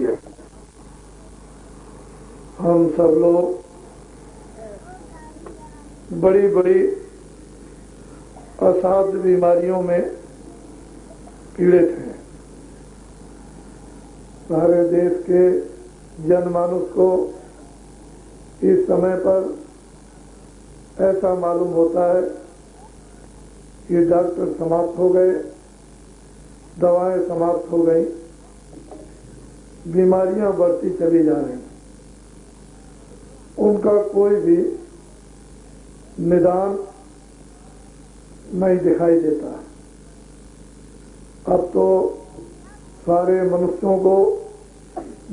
है। हम सब लोग बड़ी बड़ी असाध्य बीमारियों में पीड़ित हैं। सारे देश के जनमानस को इस समय पर ऐसा मालूम होता है कि डॉक्टर समाप्त हो गए, दवाएं समाप्त हो गई, बीमारियां बढ़ती चली जा रही, उनका कोई भी निदान नहीं दिखाई देता। अब तो सारे मनुष्यों को,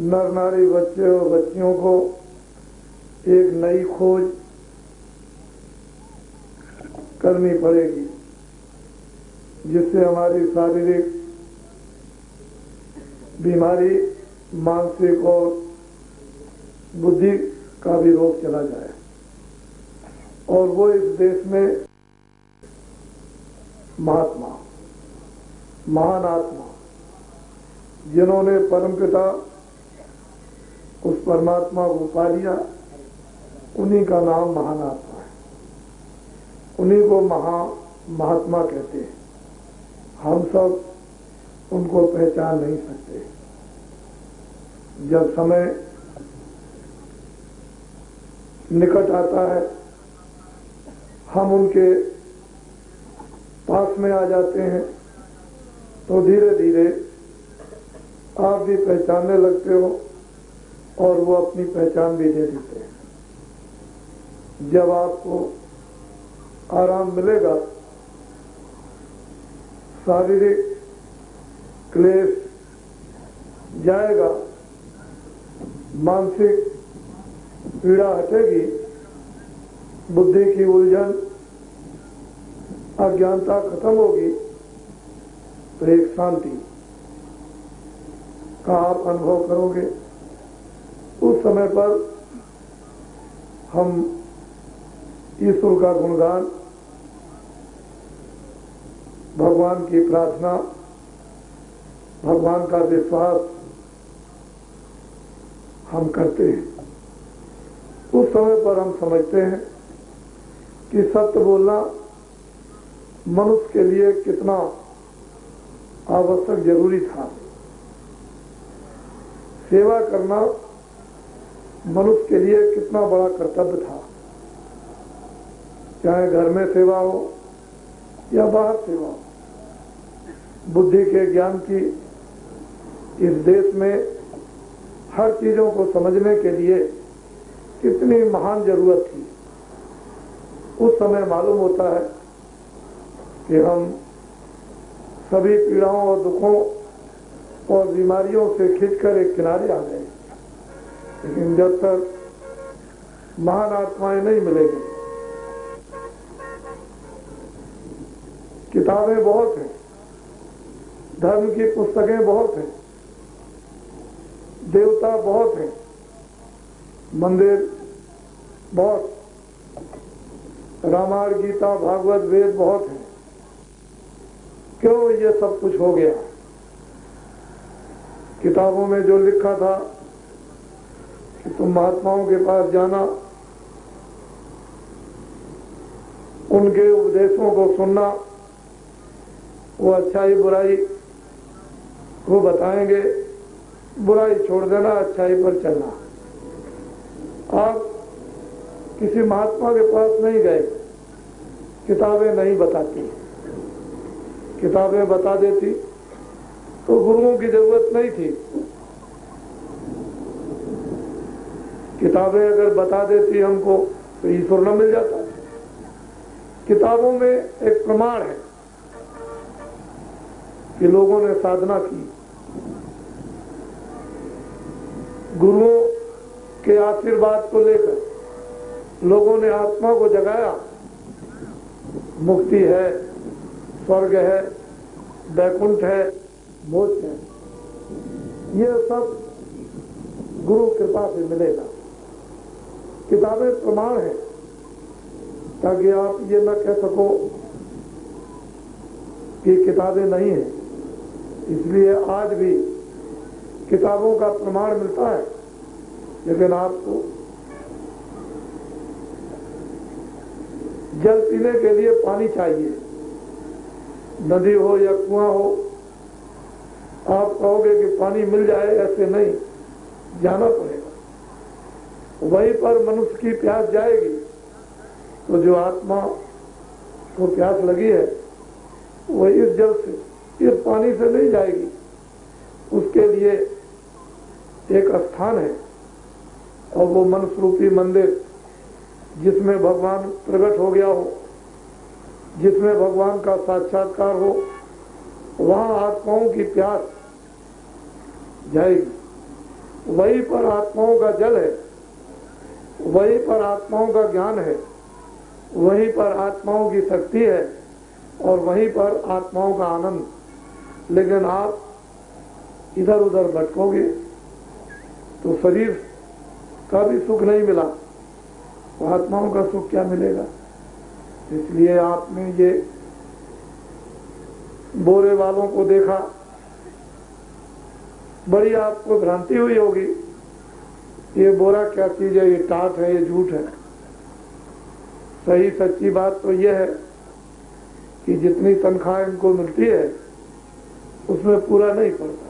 नर नारी, बच्चे और बच्चियों को एक नई खोज करनी पड़ेगी जिससे हमारी शारीरिक बीमारी, मानसिक और बुद्धि का भी रोग चला जाए। और वो इस देश में महात्मा, महान आत्मा, जिन्होंने परमपिता उस परमात्मा को पा लिया, उन्हीं का नाम महान आत्मा है। उन्हीं को महात्मा कहते हैं। हम सब उनको पहचान नहीं सकते। जब समय निकट आता है, हम उनके पास में आ जाते हैं, तो धीरे धीरे आप भी पहचानने लगते हो और वो अपनी पहचान भी दे देते हैं। जब आपको आराम मिलेगा, शारीरिक क्लेश जाएगा, मानसिक पीड़ा हटेगी, बुद्धि की उलझन, अज्ञानता खत्म होगी, तो एक शांति का आप अनुभव करोगे। उस समय पर हम ईश्वर का गुणगान, भगवान की प्रार्थना, भगवान का विश्वास हम करते हैं। उस समय पर हम समझते हैं कि सत्य बोलना मनुष्य के लिए कितना आवश्यक, जरूरी था। सेवा करना मनुष्य के लिए कितना बड़ा कर्तव्य था। चाहे घर में सेवा हो या बाहर सेवा हो। बुद्धि के ज्ञान की इस देश में हर चीजों को समझने के लिए कितनी महान जरूरत थी। उस समय मालूम होता है कि हम सभी पीड़ाओं और दुखों और बीमारियों से खिंचकर एक किनारे आ गए। लेकिन जब तक महान आत्माएं नहीं मिलेगी, किताबें बहुत हैं, धर्म की पुस्तकें बहुत हैं, देवता बहुत हैं, मंदिर बहुत, रामायण, गीता, भागवत, वेद बहुत हैं। क्यों ये सब कुछ हो गया? किताबों में जो लिखा था कि तुम महात्माओं के पास जाना, उनके उपदेशों को सुनना, वो अच्छाई बुराई को बताएंगे, बुराई छोड़ देना, अच्छाई पर चलना। आप किसी महात्मा के पास नहीं गए, किताबें नहीं बताती। किताबें बता देती तो गुरुओं की जरूरत नहीं थी। किताबें अगर बता देती हमको तो ईश्वर न मिल जाता। किताबों में एक प्रमाण है कि लोगों ने साधना की, गुरुओं के आशीर्वाद को लेकर लोगों ने आत्मा को जगाया। मुक्ति है, स्वर्ग है, वैकुंठ है, मोक्ष है, ये सब गुरु कृपा से मिलेगा। किताबें प्रमाण है, ताकि आप ये न कह सको कि किताबें नहीं हैं। इसलिए आज भी किताबों का प्रमाण मिलता है, लेकिन आपको जल पीने के लिए पानी चाहिए, नदी हो या कुआं हो। आप कहोगे कि पानी मिल जाए, ऐसे नहीं, जाना पड़ेगा। वहीं पर मनुष्य की प्यास जाएगी तो जो आत्मा को प्यास लगी है वो इस जल से, इस पानी से नहीं जाएगी। उसके लिए एक स्थान है और वो मनुष्य रूपी मंदिर, जिसमें भगवान प्रकट हो गया हो, जिसमें भगवान का साक्षात्कार हो, वहां आत्माओं की प्यास जाएगी। वहीं पर आत्माओं का जल है, वहीं पर आत्माओं का ज्ञान है, वहीं पर आत्माओं की शक्ति है और वहीं पर आत्माओं का आनंद। लेकिन आप इधर उधर भटकोगे तो शरीर का भी सुख नहीं मिला, तो आत्माओं का सुख क्या मिलेगा। इसलिए आपने ये बोरे वालों को देखा, बड़ी आपको भ्रांति हुई होगी, ये बोरा क्या चीज है, ये टाट है, ये झूठ है। सही सच्ची बात तो यह है कि जितनी तनख्वाह इनको मिलती है उसमें पूरा नहीं पड़ता।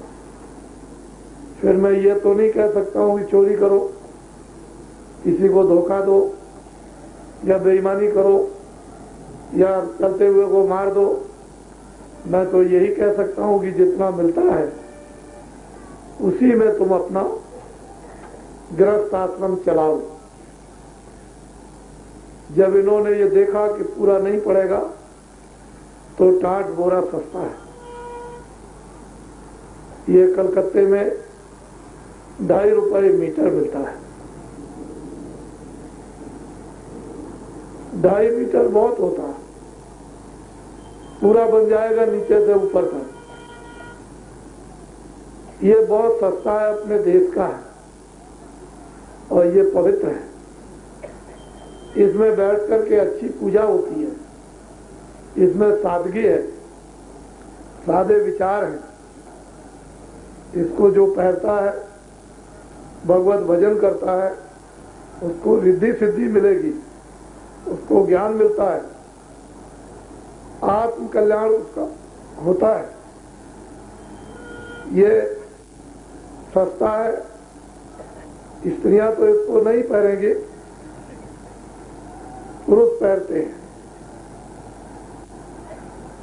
फिर मैं ये तो नहीं कह सकता हूं कि चोरी करो, किसी को धोखा दो या बेईमानी करो या चलते हुए को मार दो। मैं तो यही कह सकता हूं कि जितना मिलता है उसी में तुम अपना गृहस्थ आश्रम चलाओ। जब इन्होंने ये देखा कि पूरा नहीं पड़ेगा तो टाट बोरा सस्ता है। ये कलकत्ते में 2.5 रुपए मीटर मिलता है। 2.5 मीटर बहुत होता है, पूरा बन जाएगा नीचे से ऊपर तक। ये बहुत सस्ता है, अपने देश का है और ये पवित्र है। इसमें बैठ करके अच्छी पूजा होती है, इसमें सादगी है, सादे विचार हैं। इसको जो पहनता है, भगवत भजन करता है, उसको रिद्धि सिद्धि मिलेगी, उसको ज्ञान मिलता है, आत्म कल्याण उसका होता है। ये सस्ता है, स्त्रियां तो इसको नहीं पहनेंगी, पुरुष पहनते हैं।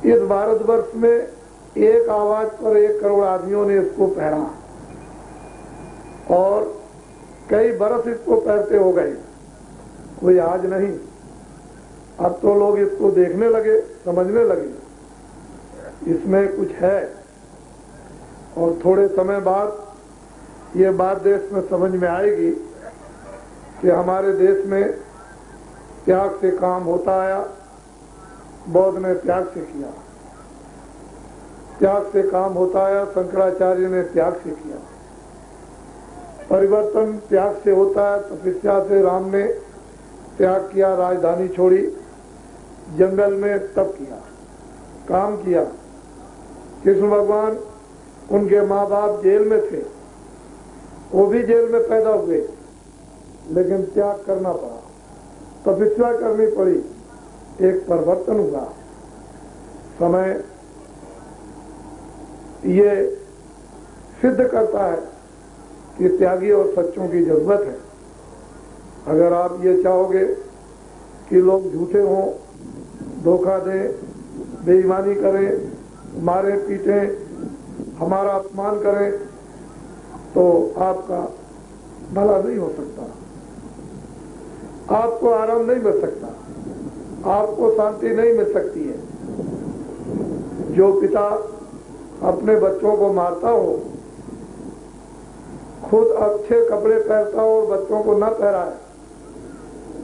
इस भारतवर्ष में एक आवाज पर 1 करोड़ आदमियों ने इसको पहना और कई बरस इसको पहनते हो गए, कोई आज नहीं। अब तो लोग इसको देखने लगे, समझने लगे इसमें कुछ है, और थोड़े समय बाद ये बात देश में समझ में आएगी कि हमारे देश में त्याग से काम होता आया। बौद्ध ने त्याग से किया, त्याग से काम होता आया। शंकराचार्य ने त्याग से किया। परिवर्तन त्याग से होता है। तपस्या से राम ने त्याग किया, राजधानी छोड़ी, जंगल में तप किया, काम किया। कृष्ण भगवान, उनके माँ बाप जेल में थे, वो भी जेल में पैदा हुए, लेकिन त्याग करना पड़ा, तपस्या करनी पड़ी, एक परिवर्तन हुआ। समय ये सिद्ध करता है कि त्यागी और सच्चों की जरूरत है। अगर आप ये चाहोगे कि लोग झूठे हों, धोखा दें, बेईमानी करें, मारे पीटे, हमारा अपमान करें, तो आपका भला नहीं हो सकता, आपको आराम नहीं मिल सकता, आपको शांति नहीं मिल सकती है। जो पिता अपने बच्चों को मारता हो, खुद अच्छे कपड़े पहनता हो और बच्चों को न पहनाए,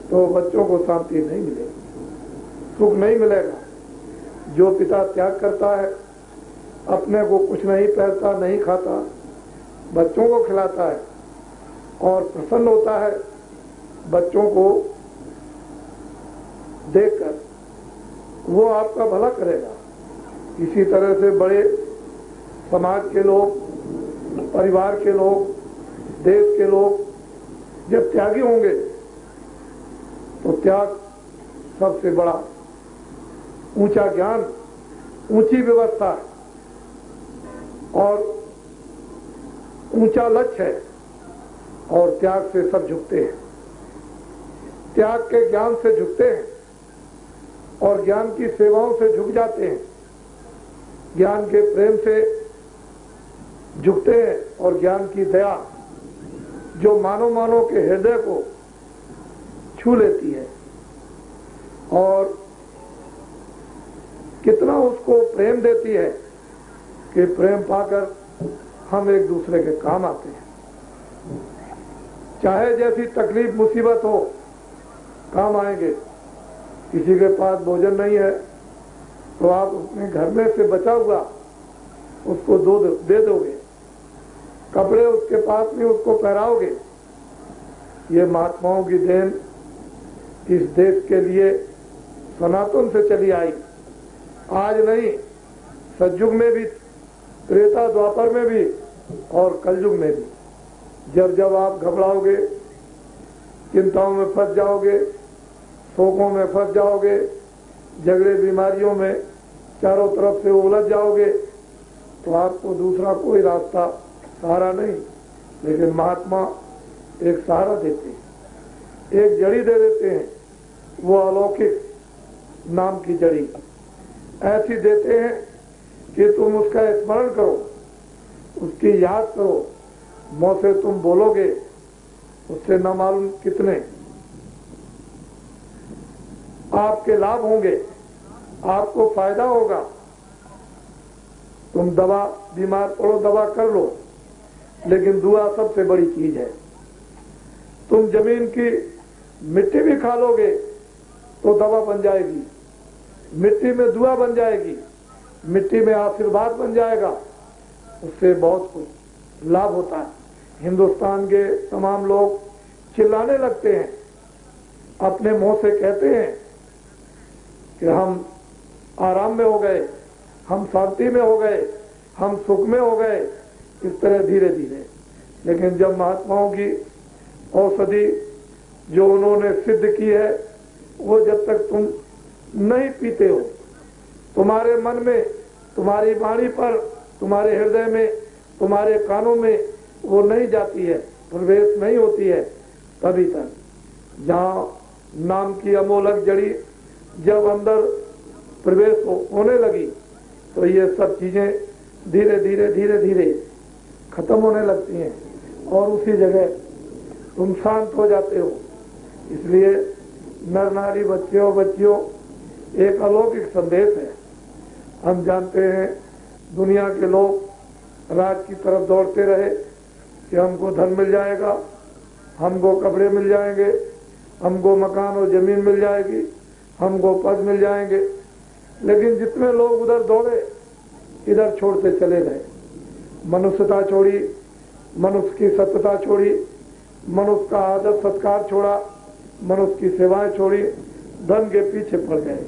तो बच्चों को शांति नहीं मिलेगी, सुख नहीं मिलेगा। जो पिता त्याग करता है, अपने को कुछ नहीं पहनता, नहीं खाता, बच्चों को खिलाता है और प्रसन्न होता है बच्चों को देखकर, वो आपका भला करेगा। इसी तरह से बड़े समाज के लोग परिवार के लोग, देश के लोग जब त्यागी होंगे तो त्याग सबसे बड़ा ऊंचा ज्ञान, ऊंची व्यवस्था और ऊंचा लक्ष्य है। और त्याग से सब झुकते हैं, त्याग के ज्ञान से झुकते हैं और ज्ञान की सेवाओं से झुक जाते हैं, ज्ञान के प्रेम से झुकते हैं और ज्ञान की दया जो मानव के हृदय को छू लेती है और कितना उसको प्रेम देती है कि प्रेम पाकर हम एक दूसरे के काम आते हैं। चाहे जैसी तकलीफ मुसीबत हो, काम आएंगे। किसी के पास भोजन नहीं है तो आप अपने घर में से बचा हुआ उसको दे दोगे, कपड़े उसके पास नहीं उसको पहराओगे। ये महात्माओं की देन इस देश के लिए सनातन से चली आई। आज नहीं, सतयुग में भी, त्रेता द्वापर में भी और कलयुग में भी। जब आप घबराओगे, चिंताओं में फंस जाओगे, शोकों में फंस जाओगे, झगड़े बीमारियों में चारों तरफ से उलझ जाओगे तो आपको दूसरा कोई रास्ता सहारा नहीं, लेकिन महात्मा एक सहारा देते हैं, एक जड़ी दे देते हैं। वो अलौकिक नाम की जड़ी ऐसी देते हैं कि तुम उसका स्मरण करो, उसकी याद करो, मुंह से तुम बोलोगे, उससे न मालूम कितने आपके लाभ होंगे, आपको फायदा होगा। तुम दवा, बीमार पड़ो दवा कर लो, लेकिन दुआ सबसे बड़ी चीज है। तुम जमीन की मिट्टी भी खा लोगे तो दवा बन जाएगी, मिट्टी में दुआ बन जाएगी, मिट्टी में आशीर्वाद बन जाएगा, उससे बहुत कुछ लाभ होता है। हिंदुस्तान के तमाम लोग चिल्लाने लगते हैं, अपने मुंह से कहते हैं कि हम आराम में हो गए, हम शांति में हो गए, हम सुख में हो गए, इस तरह धीरे धीरे। लेकिन जब महात्माओं की औषधि जो उन्होंने सिद्ध की है वो जब तक तुम नहीं पीते हो, तुम्हारे मन में, तुम्हारी वाणी पर, तुम्हारे हृदय में, तुम्हारे कानों में वो नहीं जाती है, प्रवेश नहीं होती है, तभी तक जहां नाम की अमोलक जड़ी जब अंदर प्रवेश होने लगी तो ये सब चीजें धीरे धीरे धीरे धीरे खत्म होने लगती हैं और उसी जगह तुम शांत हो जाते हो। इसलिए नर नारी, बच्चों बच्चियों, एक अलौकिक संदेश है। हम जानते हैं दुनिया के लोग राज की तरफ दौड़ते रहे कि हमको धन मिल जाएगा, हमको कपड़े मिल जाएंगे, हमको मकान और जमीन मिल जाएगी, हमको पद मिल जाएंगे। लेकिन जितने लोग उधर दौड़े इधर छोड़ते चले गए। मनुष्यता छोड़ी, मनुष्य की सत्यता छोड़ी, मनुष्य का आदर सत्कार छोड़ा, मनुष्य की सेवाएं छोड़ी, धन के पीछे पड़ गए,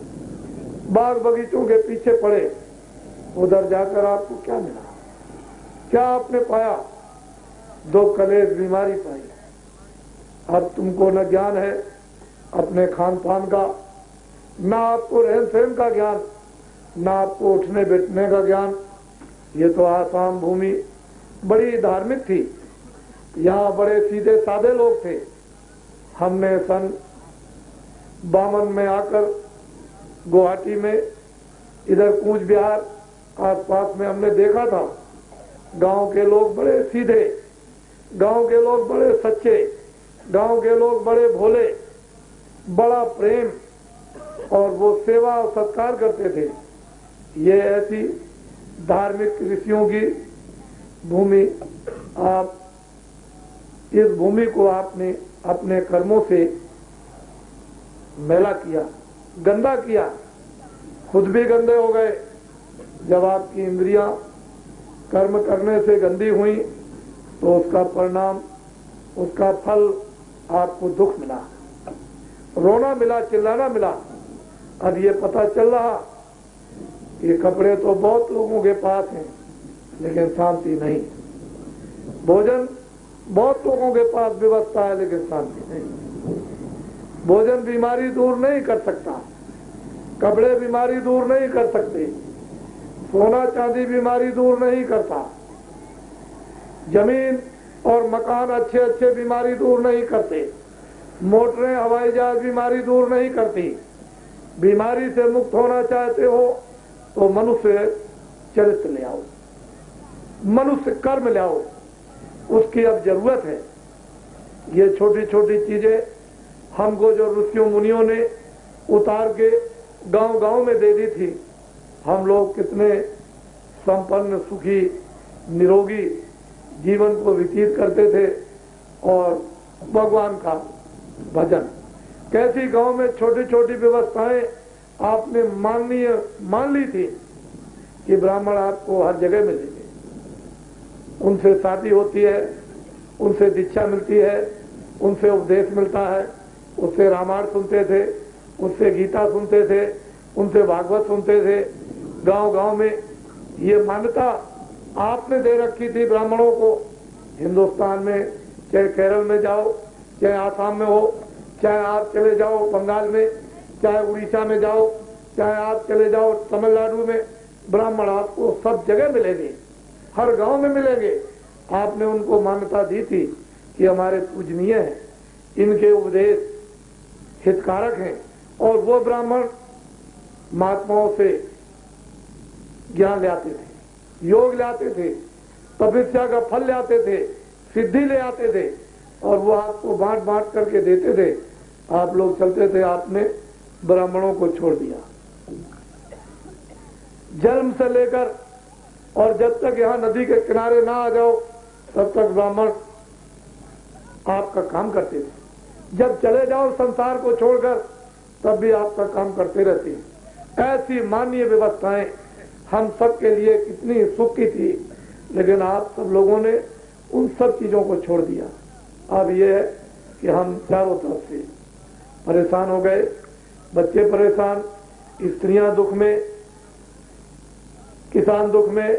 बाग बगीचों के पीछे पड़े। उधर जाकर आपको क्या मिला? क्या आपने पाया? दो कलेश बीमारी पाई। अब तुमको न ज्ञान है अपने खान पान का, ना आपको रहन सहन का ज्ञान, ना आपको उठने बैठने का ज्ञान। ये तो आसाम भूमि बड़ी धार्मिक थी, यहाँ बड़े सीधे साधे लोग थे। हमने सन 52 में आकर गुवाहाटी में, इधर कूच बिहार आसपास में हमने देखा था, गांव के लोग बड़े सीधे, गांव के लोग बड़े सच्चे, गांव के लोग बड़े भोले, बड़ा प्रेम और वो सेवा और सत्कार करते थे। ये ऐसी धार्मिक ऋषियों की भूमि, आप इस भूमि को आपने अपने कर्मों से मैला किया, गंदा किया, खुद भी गंदे हो गए। जब आपकी इंद्रियां कर्म करने से गंदी हुई तो उसका परिणाम, उसका फल आपको दुख मिला, रोना मिला, चिल्लाना मिला। अब ये पता चल रहा कि कपड़े तो बहुत लोगों के पास हैं लेकिन शांति नहीं। भोजन बहुत लोगों के पास व्यवस्था है, लेकिन शांति नहीं। भोजन बीमारी दूर नहीं कर सकता, कपड़े बीमारी दूर नहीं कर सकते, सोना चांदी बीमारी दूर नहीं करता, जमीन और मकान अच्छे अच्छे बीमारी दूर नहीं करते, मोटरें हवाई जहाज बीमारी दूर नहीं करती। बीमारी से मुक्त होना चाहते हो तो मनुष्य चरित्र ले आओ, मनुष्य कर्म ले आओ, उसकी अब जरूरत है। ये छोटी छोटी चीजें हमको जो ऋषियों मुनियों ने उतार के गांव गांव में दे दी थी, हम लोग कितने संपन्न सुखी निरोगी जीवन को व्यतीत करते थे। और भगवान का भजन, कैसी गांव में छोटी छोटी व्यवस्थाएं आपने मान ली थी कि ब्राह्मण आपको हर जगह मिलेंगे, उनसे शादी होती है, उनसे दीक्षा मिलती है, उनसे उपदेश मिलता है, उससे रामायण सुनते थे, उससे गीता सुनते थे, उनसे भागवत सुनते थे। गांव गांव में ये मान्यता आपने दे रखी थी ब्राह्मणों को। हिंदुस्तान में चाहे केरल में जाओ, चाहे आसाम में हो, चाहे आप चले जाओ बंगाल में, चाहे उड़ीसा में जाओ, चाहे आप चले जाओ तमिलनाडु में, ब्राह्मण आपको सब जगह मिलेंगे, हर गांव में मिलेंगे। आपने उनको मान्यता दी थी कि हमारे पूजनीय हैं, इनके उपदेश हितकारक हैं। और वो ब्राह्मण महात्माओं से ज्ञान ले आते थे, योग ले आते थे, तपस्या का फल ले आते थे, सिद्धि ले आते थे, और वो आपको बांट बांट करके देते थे। आप लोग चलते थे, आपने ब्राह्मणों को छोड़ दिया। जन्म से लेकर और जब तक यहाँ नदी के किनारे ना आ जाओ तब तक ब्राह्मण आपका काम करते थे। जब चले जाओ संसार को छोड़कर तब भी आपका काम करते रहते हैं। ऐसी माननीय व्यवस्थाएं हम सब के लिए कितनी सुख की थी, लेकिन आप सब लोगों ने उन सब चीजों को छोड़ दिया। अब ये है कि हम चारों तरफ से परेशान हो गए, बच्चे परेशान, स्त्रियां दुख में, किसान दुख में,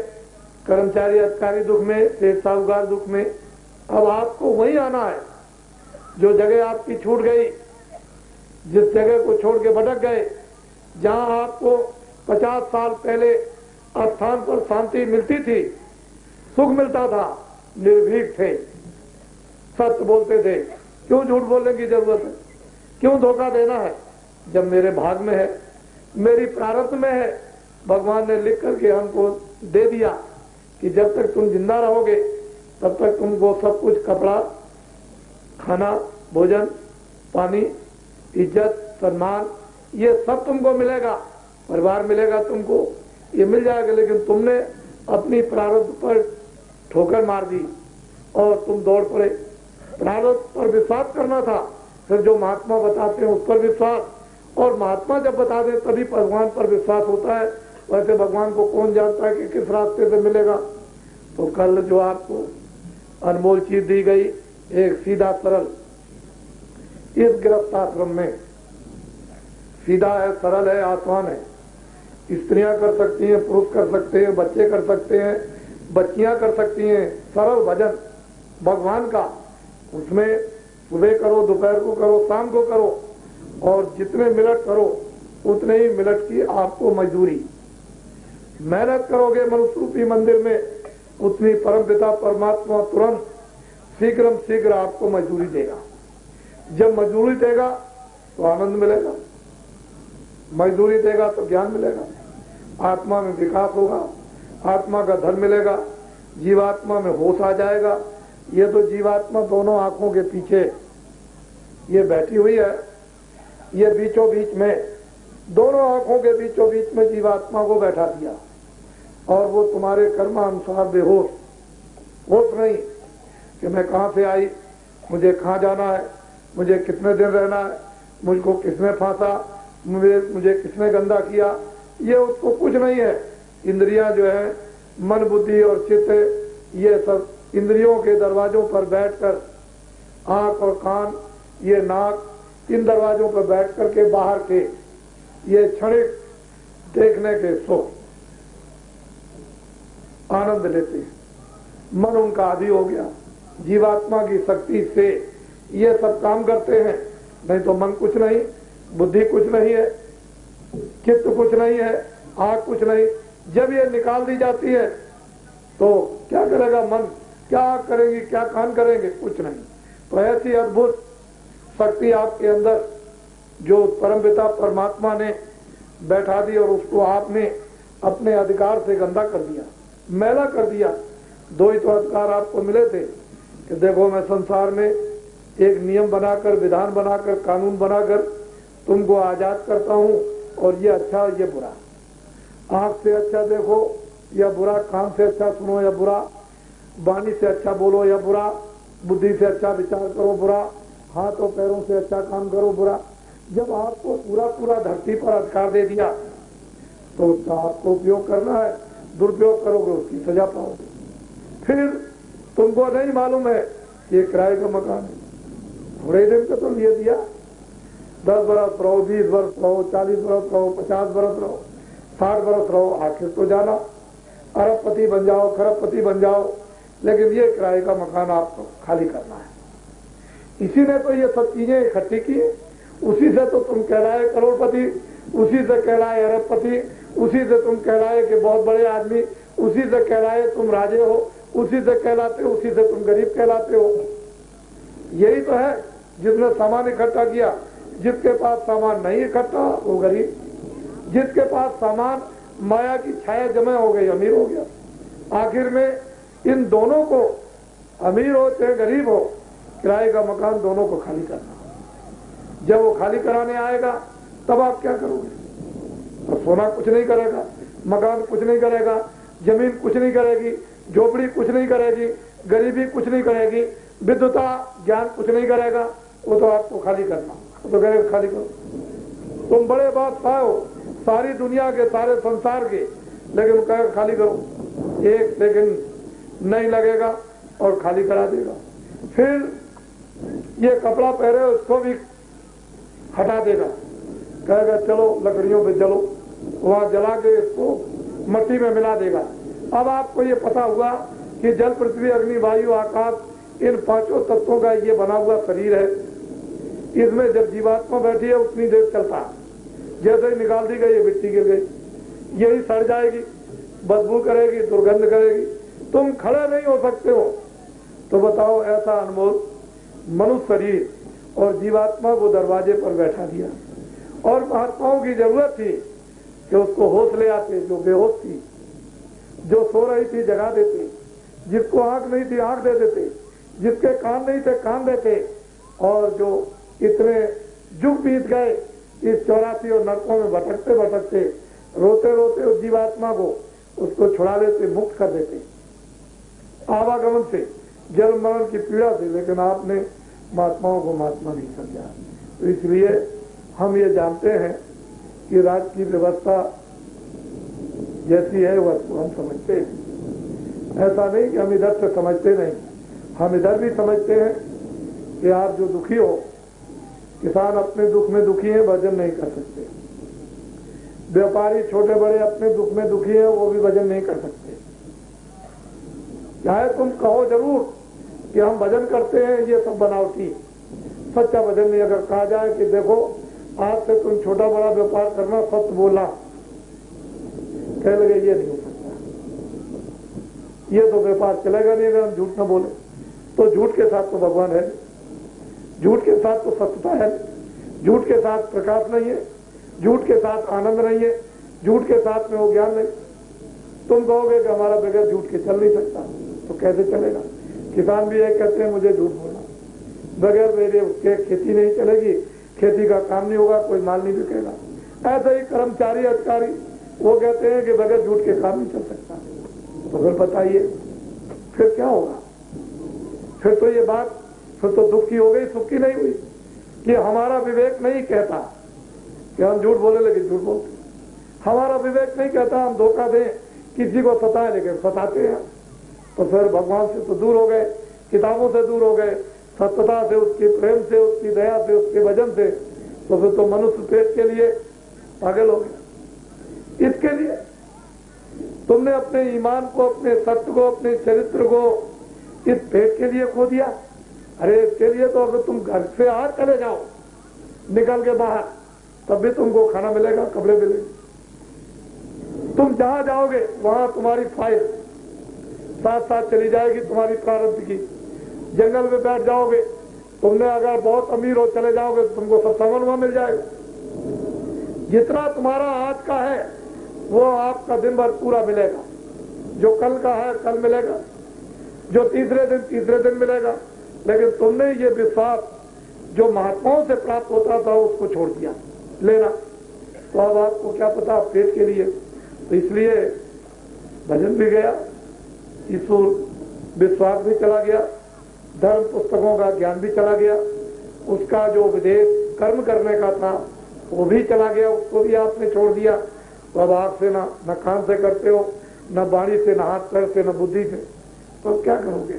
कर्मचारी अधिकारी दुख में, सेठ साहूकार दुख में। अब आपको वहीं आना है जो जगह आपकी छूट गई, जिस जगह को छोड़ के भटक गए, जहां आपको 50 साल पहले स्थान पर शांति मिलती थी, सुख मिलता था, निर्भीक थे, सत्य बोलते थे। क्यों झूठ बोलने की जरूरत है, क्यों धोखा देना है? जब मेरे भाग में है, मेरी प्रारब्ध में है, भगवान ने लिख करके हमको दे दिया कि जब तक तुम जिंदा रहोगे तब तक तुमको सब कुछ, कपड़ा, खाना, भोजन, पानी, इज्जत, सम्मान, ये सब तुमको मिलेगा, परिवार मिलेगा तुमको, ये मिल जाएगा। लेकिन तुमने अपनी प्रारब्ध पर ठोकर मार दी और तुम दौड़ पड़े। प्रारब्ध पर विश्वास करना था, फिर जो महात्मा बताते हैं उस पर विश्वास, और महात्मा जब बता दें तभी भगवान पर विश्वास होता है। वैसे भगवान को कौन जानता है कि किस रास्ते से मिलेगा। तो कल जो आपको अनमोल चीज दी गई, एक सीधा सरल, इस गृहस्थाश्रम में सीधा है, सरल है, आसान है। स्त्रियां कर सकती हैं, पुरुष कर सकते हैं, बच्चे कर सकते हैं, बच्चियां कर सकती हैं। सरल भजन भगवान का, उसमें सुबह करो, दोपहर को करो, शाम को करो, और जितने मिनट करो उतने ही मिनट की आपको मजदूरी। मेहनत करोगे मनुष्य रूपी मंदिर में, उतनी परमपिता परमात्मा तुरंत शीघ्र आपको मजदूरी देगा। जब मजदूरी देगा तो आनंद मिलेगा, मजदूरी देगा तो ज्ञान मिलेगा, आत्मा में विकास होगा, आत्मा का धर्म मिलेगा, जीवात्मा में होश आ जाएगा। ये तो जीवात्मा दोनों आंखों के पीछे ये बैठी हुई है, ये बीचों बीच में, दोनों आंखों के बीचों बीच में जीवात्मा को बैठा दिया, और वो तुम्हारे कर्मानुसार बेहोश, होश नहीं कि मैं कहां से आई, मुझे कहां जाना है, मुझे कितने दिन रहना है, मुझको किसने फांसा, मुझे किसने गंदा किया, ये उसको कुछ नहीं है। इंद्रियां जो है, मन, बुद्धि और चित्त, ये सब इंद्रियों के दरवाजों पर बैठकर, आंख और कान, ये नाक, इन दरवाजों पर बैठ करके बाहर के ये क्षणिक देखने के सुख आनंद लेते हैं। मन उनका आदी हो गया। जीवात्मा की शक्ति से ये सब काम करते हैं, नहीं तो मन कुछ नहीं, बुद्धि कुछ नहीं है, चित्त कुछ नहीं है, आंख कुछ नहीं। जब ये निकाल दी जाती है तो क्या करेगा मन, क्या आंख करेंगी, क्या कान करेंगे, कुछ नहीं। तो ऐसी अद्भुत शक्ति आपके अंदर जो परमपिता परमात्मा ने बैठा दी और उसको आपने अपने अधिकार से गंदा कर दिया, मैला कर दिया। दो ही तो अधिकार आपको मिले थे कि देखो मैं संसार में एक नियम बनाकर, विधान बनाकर, कानून बनाकर तुमको आजाद करता हूं, और ये अच्छा ये बुरा, आंख से अच्छा देखो या बुरा, कान से अच्छा सुनो या बुरा, वाणी से अच्छा बोलो या बुरा, बुद्धि से अच्छा विचार करो बुरा, हाथ और पैरों से अच्छा काम करो बुरा। जब आपको पूरा पूरा धरती पर अधिकार दे दिया तो उसका आपको उपयोग करना है, दुरुपयोग करोगे उसकी सजा पाओगे। फिर तुमको नहीं मालूम है ये किराए का मकान है, थोड़े दिन का तो लिए दिया, 10 बरस रहो, 20 बरस रहो, 40 बरस रहो, 50 बरस रहो, 60 बरस रहो, आखिर तो जाना, अरबपति बन जाओ, खरबपति बन जाओ, लेकिन ये किराए का मकान आपको खाली करना है। इसी ने तो ये सब चीजें इकट्ठी की, उसी से तो तुम कहलाए करोड़पति, उसी से कहलाए अरबपति, उसी से तुम कहलाए कि बहुत बड़े आदमी, उसी से कहलाए तुम राजे हो, उसी से कहलाते हो, उसी से तुम गरीब कहलाते हो। यही तो है जिसने सामान इकट्ठा किया। जिसके पास सामान नहीं इकट्ठा वो गरीब, जिसके पास सामान माया की छाया जमा हो गई अमीर हो गया। आखिर में इन दोनों को, अमीर हो चाहे गरीब हो, किराए का मकान दोनों को खाली करना। जब वो खाली कराने आएगा तब आप क्या करोगे? तो सोना कुछ नहीं करेगा, मकान कुछ नहीं करेगा, जमीन कुछ नहीं करेगी, झोपड़ी कुछ नहीं करेगी, गरीबी कुछ नहीं करेगी, विद्वता ज्ञान कुछ नहीं करेगा। वो तो आपको खाली करना, तो कहेगा खाली करो। तुम बड़े बादशाह हो सारी दुनिया के, सारे संसार के, लेकिन कहेगा खाली करो। एक सेकंड नहीं लगेगा और खाली करा देगा। फिर ये कपड़ा पहरे उसको भी हटा देगा, कहेगा चलो लकड़ियों पे जलो, वहां जला के इसको मट्टी में मिला देगा। अब आपको ये पता हुआ कि जल, पृथ्वी, अग्नि, वायु, आकाश, इन पांचों तत्वों का ये बना हुआ शरीर है। इसमें जब जीवात्मा बैठी है उतनी देर चलता, जैसे ही निकाल दी गई ये मिट्टी गिर गई, यही सड़ जाएगी, बदबू करेगी, दुर्गंध करेगी, तुम खड़े नहीं हो सकते हो। तो बताओ ऐसा अनमोल मनुष्य शरीर और जीवात्मा को दरवाजे पर बैठा दिया, और महात्माओं की जरूरत थी कि उसको होश ले आते, जो बेहोश थी, जो सो रही थी जगा देते, जिसको आंख नहीं थी आंख दे देते, जिसके कान नहीं थे कान देते, और जो इतने युग बीत गए इस 84 और नरकों में भटकते भटकते, रोते रोते उस जीवात्मा को उसको छुड़ा लेते, मुक्त कर देते आवागमन से, जन्म मरण की पीड़ा से। लेकिन आपने महात्माओं को महात्मा नहीं समझा। तो इसलिए हम ये जानते हैं कि राज्य की व्यवस्था जैसी है वह हम समझते हैं। ऐसा नहीं कि हम इधर से समझते नहीं, हम इधर भी समझते हैं कि आप जो दुखी हो, किसान अपने दुख में दुखी है, भजन नहीं कर सकते। व्यापारी छोटे बड़े अपने दुख में दुखी है, वो भी भजन नहीं कर सकते। चाहे तुम कहो जरूर कि हम भजन करते हैं, ये सब बनावटी, सच्चा भजन नहीं। अगर कहा जाए कि देखो आज से तुम छोटा बड़ा व्यापार करना, सत्य बोलना, कह लगे ये नहीं हो सकता, ये तो व्यापार चलेगा नहीं अगर हम झूठ न बोले। तो झूठ के साथ तो भगवान है, झूठ के साथ तो सत्यता है, झूठ के साथ प्रकाश नहीं है, झूठ के साथ आनंद नहीं है, झूठ के साथ में वो ज्ञान नहीं। तुम कहोगे कि हमारा बगैर झूठ के चल नहीं सकता, तो कैसे चलेगा? किसान भी एक कहते हैं मुझे झूठ बोलना, बगैर मेरे उसके खेती नहीं चलेगी, खेती का काम नहीं होगा, कोई माल नहीं बिकेगा। ऐसे ही कर्मचारी अधिकारी वो कहते हैं कि बगैर झूठ के काम नहीं चल सकता। तो फिर बताइए फिर क्या होगा? फिर तो ये बात फिर तो दुख की हो गई, सुख की नहीं हुई। कि हमारा विवेक नहीं कहता कि हम झूठ बोले लेकिन झूठ बोलते, हमारा विवेक नहीं कहता हम धोखा दें, किसी को सताए लेकिन सताते हैं। तो फिर भगवान से तो दूर हो गए, किताबों से दूर हो गए, सत्यता से, उसके प्रेम से, उसकी दया से, उसके वजन से। तो फिर तो मनुष्य पेट के लिए पागल हो गए। इसके लिए तुमने अपने ईमान को, अपने सत्य को, अपने चरित्र को इस पेट के लिए खो दिया। अरे इसके लिए तो अगर तुम घर से बाहर चले जाओ, निकल के बाहर, तब भी तुमको खाना मिलेगा, कपड़े मिलेंगे। तुम जहां जाओगे वहां तुम्हारी फाइल साथ साथ चली जाएगी तुम्हारी प्रारब्ध की। जंगल में बैठ जाओगे, तुमने अगर बहुत अमीर हो चले जाओगे तो तुमको सब सामान वहां मिल जाएगा। जितना तुम्हारा आज का है वो आपका दिन भर पूरा मिलेगा। जो कल का है कल मिलेगा, जो तीसरे दिन मिलेगा। लेकिन तुमने ये विश्वास जो महात्माओं से प्राप्त होता था उसको छोड़ दिया लेना। तो अब आपको क्या पता पेट के लिए, तो इसलिए भजन भी गया, ईश्वर विश्वास भी चला गया, धर्म पुस्तकों का ज्ञान भी चला गया, उसका जो विदेश कर्म करने का था वो भी चला गया, उसको भी आपने छोड़ दिया। तो अब आंख से न कान से करते हो, न वाणी से, न हाथ पैर से, न बुद्धि से, तो अब क्या करोगे।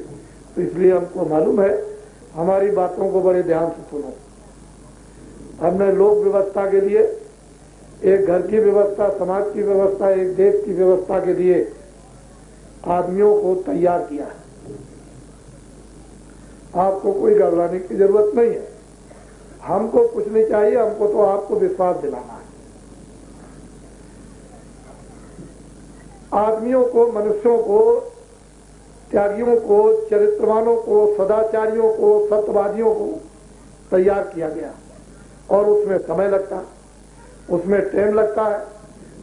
तो इसलिए हमको मालूम है, हमारी बातों को बड़े ध्यान से सुनो। हमने लोक व्यवस्था के लिए, एक घर की व्यवस्था, समाज की व्यवस्था, एक देश की व्यवस्था के लिए आदमियों को तैयार किया है। आपको कोई घबराने की जरूरत नहीं है, हमको कुछ नहीं चाहिए, हमको तो आपको विश्वास दिलाना है। आदमियों को, मनुष्यों को, त्यागियों को, चरित्रवानों को, सदाचारियों को, सत्यवादियों को तैयार किया गया। और उसमें समय लगता है, उसमें टाइम लगता है,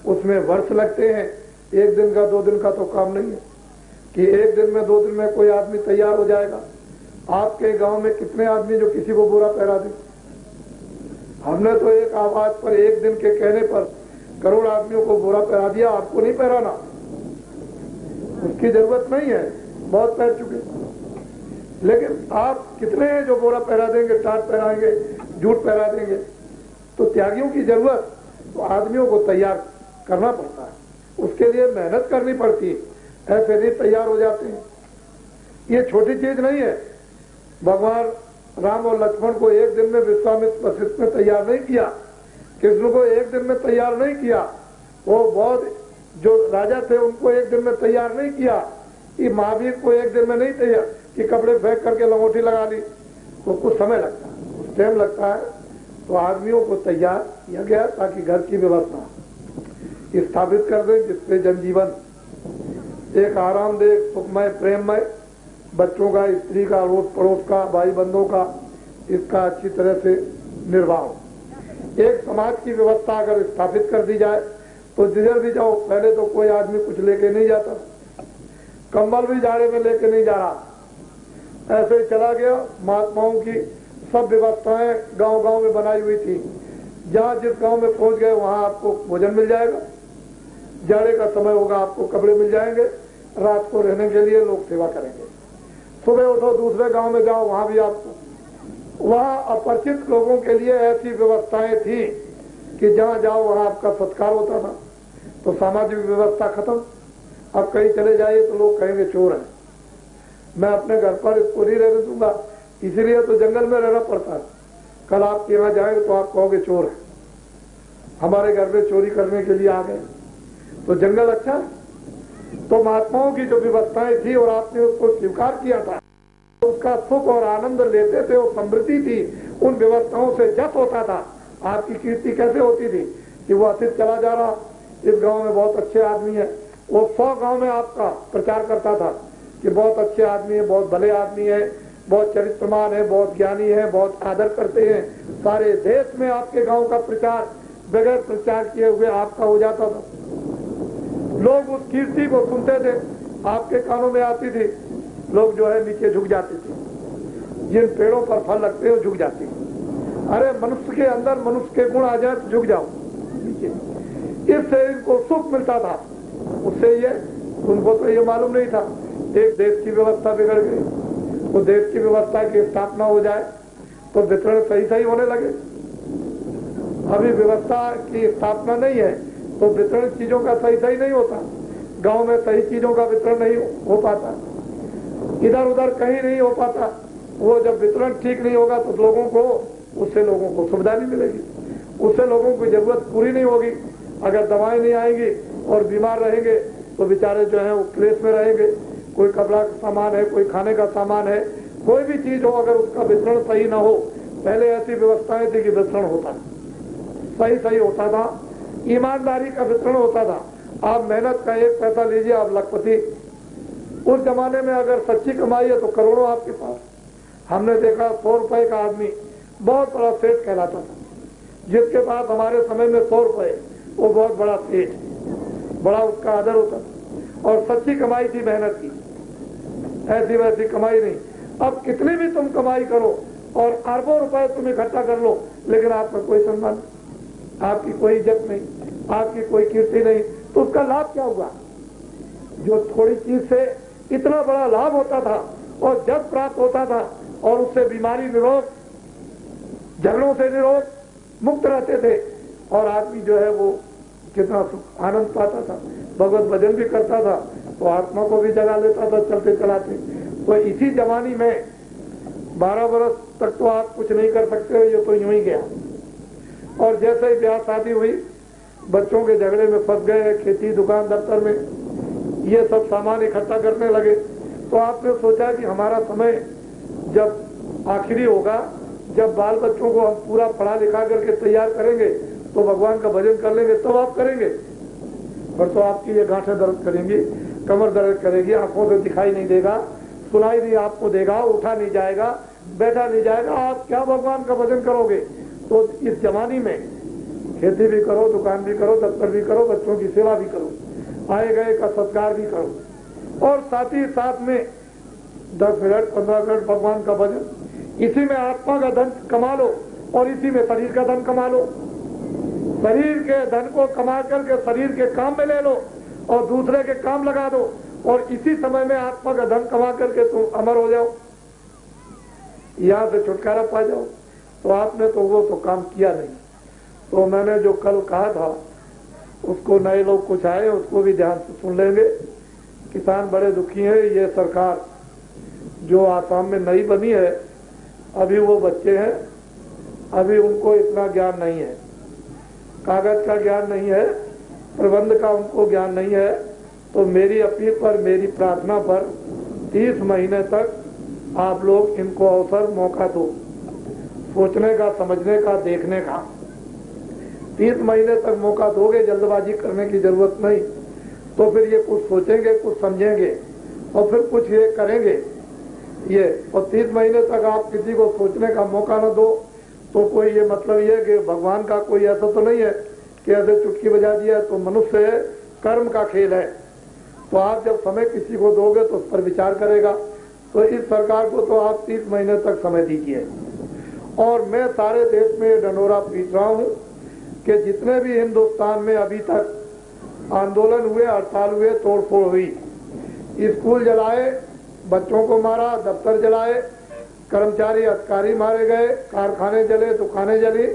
उसमें वर्ष लगते हैं। एक दिन का, 2 दिन का तो काम नहीं है कि एक दिन में, 2 दिन में कोई आदमी तैयार हो जाएगा। आपके गांव में कितने आदमी जो किसी को बोरा पहरा दे। हमने तो एक आवाज पर, एक दिन के कहने पर करोड़ आदमियों को बोरा पहरा दिया। आपको नहीं पहराना, उसकी जरूरत नहीं है, बहुत पहन चुके। लेकिन आप कितने हैं जो बोरा पहरा देंगे, टाट पहराएंगे, जूट पहरा देंगे। तो त्यागियों की जरूरत, तो आदमियों को तैयार करना पड़ता है, उसके लिए मेहनत करनी पड़ती है, ऐसे नहीं तैयार हो जाते हैं। ये छोटी चीज नहीं है। भगवान राम और लक्ष्मण को एक दिन में विश्वामित्र वशिष्ठ में तैयार नहीं किया, कृष्ण को एक दिन में तैयार नहीं किया, वो बहुत जो राजा थे उनको एक दिन में तैयार नहीं किया, कि महावीर को एक दिन में नहीं तैयार कि कपड़े फेंक करके लंगोटी लगा ली। तो कुछ समय लगता है, कुछ टाइम लगता है। तो आदमियों को तैयार किया गया ताकि घर की व्यवस्था स्थापित कर दें, जिससे जनजीवन एक आरामदेह, सुखमय, प्रेममय, बच्चों का, स्त्री का, अड़ोस पड़ोस का, भाई बंधुओं का, इसका अच्छी तरह से निर्वाह हो। एक समाज की व्यवस्था अगर स्थापित कर दी जाए तो जिधर भी जाओ, पहले तो कोई आदमी कुछ लेके नहीं जाता, कंबल भी जाड़े में लेके नहीं जा रहा, ऐसे ही चला गया। महात्माओं की सब व्यवस्थाएं गांव गांव में बनाई हुई थी, जहां जिस गांव में पहुंच गए वहां आपको भोजन मिल जाएगा, जाड़े का समय होगा आपको कपड़े मिल जाएंगे, रात को रहने के लिए लोग सेवा करेंगे। सुबह उठो, दूसरे गांव में जाओ, वहां भी आपको, वहां अपरिचित लोगों के लिए ऐसी व्यवस्थाएं थी कि जहां जाओ वहां आपका सत्कार होता था। तो सामाजिक व्यवस्था खत्म। अब कहीं चले जाइए तो लोग कहेंगे चोर है। मैं अपने घर पर इसको नहीं रहने दूंगा, इसीलिए तो जंगल में रहना पड़ता है। कल आपके यहाँ जाएंगे तो आप कहोगे चोर है, हमारे घर में चोरी करने के लिए आ गए। तो जंगल अच्छा है। तो महात्माओं की जो व्यवस्थाएं थी और आपने उसको स्वीकार किया था, उसका सुख और आनंद लेते थे, वो समृद्धि थी, उन व्यवस्थाओं से जस होता था। आपकी कीर्ति कैसे होती थी कि वो अतीत चला जा रहा, इस गांव में बहुत अच्छे आदमी है, वो 100 गांव में आपका प्रचार करता था कि बहुत अच्छे आदमी है, बहुत भले आदमी है, बहुत चरित्रमान है, बहुत ज्ञानी है, बहुत आदर करते हैं। सारे देश में आपके गांव का प्रचार बगैर प्रचार किए हुए आपका हो जाता था। लोग उस कीर्ति को सुनते थे, आपके कानों में आती थी, लोग जो है नीचे झुक जाते थे। जिन पेड़ों पर फल लगते हैं झुक जाते हैं। अरे मनुष्य के अंदर मनुष्य के गुण आ जाए तो झुक जाओ नीचे। इससे इनको सुख मिलता था, उससे ये, उनको तो ये मालूम नहीं था। एक देश की व्यवस्था बिगड़ गई, तो देश की व्यवस्था की स्थापना हो जाए तो वितरण सही सही होने लगे। अभी व्यवस्था की स्थापना नहीं है तो वितरण चीजों का सही सही नहीं होता, गांव में सही चीजों का वितरण नहीं हो पाता, इधर उधर कहीं नहीं हो पाता। वो जब वितरण ठीक नहीं होगा तो लोगों को, उससे लोगों को सुविधा नहीं मिलेगी, उससे लोगों की जरूरत पूरी नहीं होगी। अगर दवाएं नहीं आएंगी और बीमार रहेंगे तो बेचारे जो है वो क्लेश में रहेंगे। कोई कपड़ा का सामान है, कोई खाने का सामान है, कोई भी चीज हो, अगर उसका वितरण सही ना हो, पहले ऐसी व्यवस्थाएं थी कि वितरण होता सही होता था, ईमानदारी का वितरण होता था। आप मेहनत का एक पैसा लीजिए, आप लखपति। उस जमाने में अगर सच्ची कमाई है तो करोड़ों आपके पास। हमने देखा 100 रुपए का आदमी बहुत बड़ा सेठ कहलाता था, जिसके पास हमारे समय में 100 रुपए, वो बहुत बड़ा सेठ, बड़ा उसका आदर होता था। और सच्ची कमाई थी, मेहनत की, ऐसी वैसी कमाई नहीं। अब कितनी भी तुम कमाई करो और अरबों रुपए तुम इकट्ठा कर लो, लेकिन आपका कोई सम्मान, आपकी कोई इज्जत नहीं, आपकी कोई कीर्ति नहीं, तो उसका लाभ क्या हुआ? जो थोड़ी चीज से इतना बड़ा लाभ होता था और जब प्राप्त होता था, और उससे बीमारी निरोग, झगड़ों से निरोग, मुक्त रहते थे, और आदमी जो है वो कितना सुख आनंद पाता था, भगवत भजन भी करता था, तो आत्मा को भी जगा लेता था चलते चलाते। तो इसी जवानी में 12 वर्ष तक तो आप कुछ नहीं कर सकते हो, ये तो यूं ही गया। और जैसे ही ब्याह शादी हुई, बच्चों के झगड़े में फंस गए, खेती दुकान दफ्तर में ये सब सामान इकट्ठा करने लगे। तो आपने सोचा कि हमारा समय जब आखिरी होगा, जब बाल बच्चों को हम पूरा पढ़ा लिखा करके तैयार करेंगे तो भगवान का भजन कर लेंगे, तब आप करेंगे। पर तो आपकी ये गांठें दर्द करेंगी, कमर दर्द करेगी, आंखों से दिखाई नहीं देगा, सुनाई नहीं आपको देगा, उठा नहीं जाएगा, बैठा नहीं जाएगा, आप क्या भगवान का भजन करोगे? तो इस जमाने में खेती भी करो, दुकान भी करो, दफ्तर भी करो, बच्चों की सेवा भी करो, आए गए का सत्कार भी करो, और साथ ही साथ में 10 मिनट 15 मिनट भगवान का भजन। इसी में आत्मा का धन कमा लो और इसी में शरीर का धन कमा लो। शरीर के धन को कमा करके शरीर के काम में ले लो और दूसरे के काम लगा दो, और इसी समय में आत्मा का धन कमा करके तुम अमर हो जाओ, यहां से छुटकारा पा जाओ। तो आपने तो वो तो काम किया नहीं। तो मैंने जो कल कहा था उसको नए लोग कुछ आए, उसको भी ध्यान से सुन लेंगे। किसान बड़े दुखी हैं। ये सरकार जो आसाम में नई बनी है, अभी वो बच्चे हैं, अभी उनको इतना ज्ञान नहीं है, कागज का ज्ञान नहीं है, प्रबंध का उनको ज्ञान नहीं है। तो मेरी अपील पर, मेरी प्रार्थना पर 30 महीने तक आप लोग इनको अवसर, मौका दो, सोचने का, समझने का, देखने का। 30 महीने तक मौका दोगे, जल्दबाजी करने की जरूरत नहीं। तो फिर ये कुछ सोचेंगे, कुछ समझेंगे और फिर कुछ ये करेंगे ये। और 30 महीने तक आप किसी को सोचने का मौका न दो तो कोई ये मतलब ये कि भगवान का कोई ऐसा तो नहीं है कि ऐसे चुटकी बजा दिया। तो मनुष्य है, कर्म का खेल है। तो आप जब समय किसी को दोगे तो उस पर विचार करेगा। तो इस सरकार को तो आप 30 महीने तक समय दीजिए। और मैं सारे देश में डंडोरा पीट रहा हूं कि जितने भी हिंदुस्तान में अभी तक आंदोलन हुए, हड़ताल हुए, तोड़फोड़ हुई, स्कूल जलाए, बच्चों को मारा, दफ्तर जलाए, कर्मचारी अधिकारी मारे गए, कारखाने जले, दुकानें जली,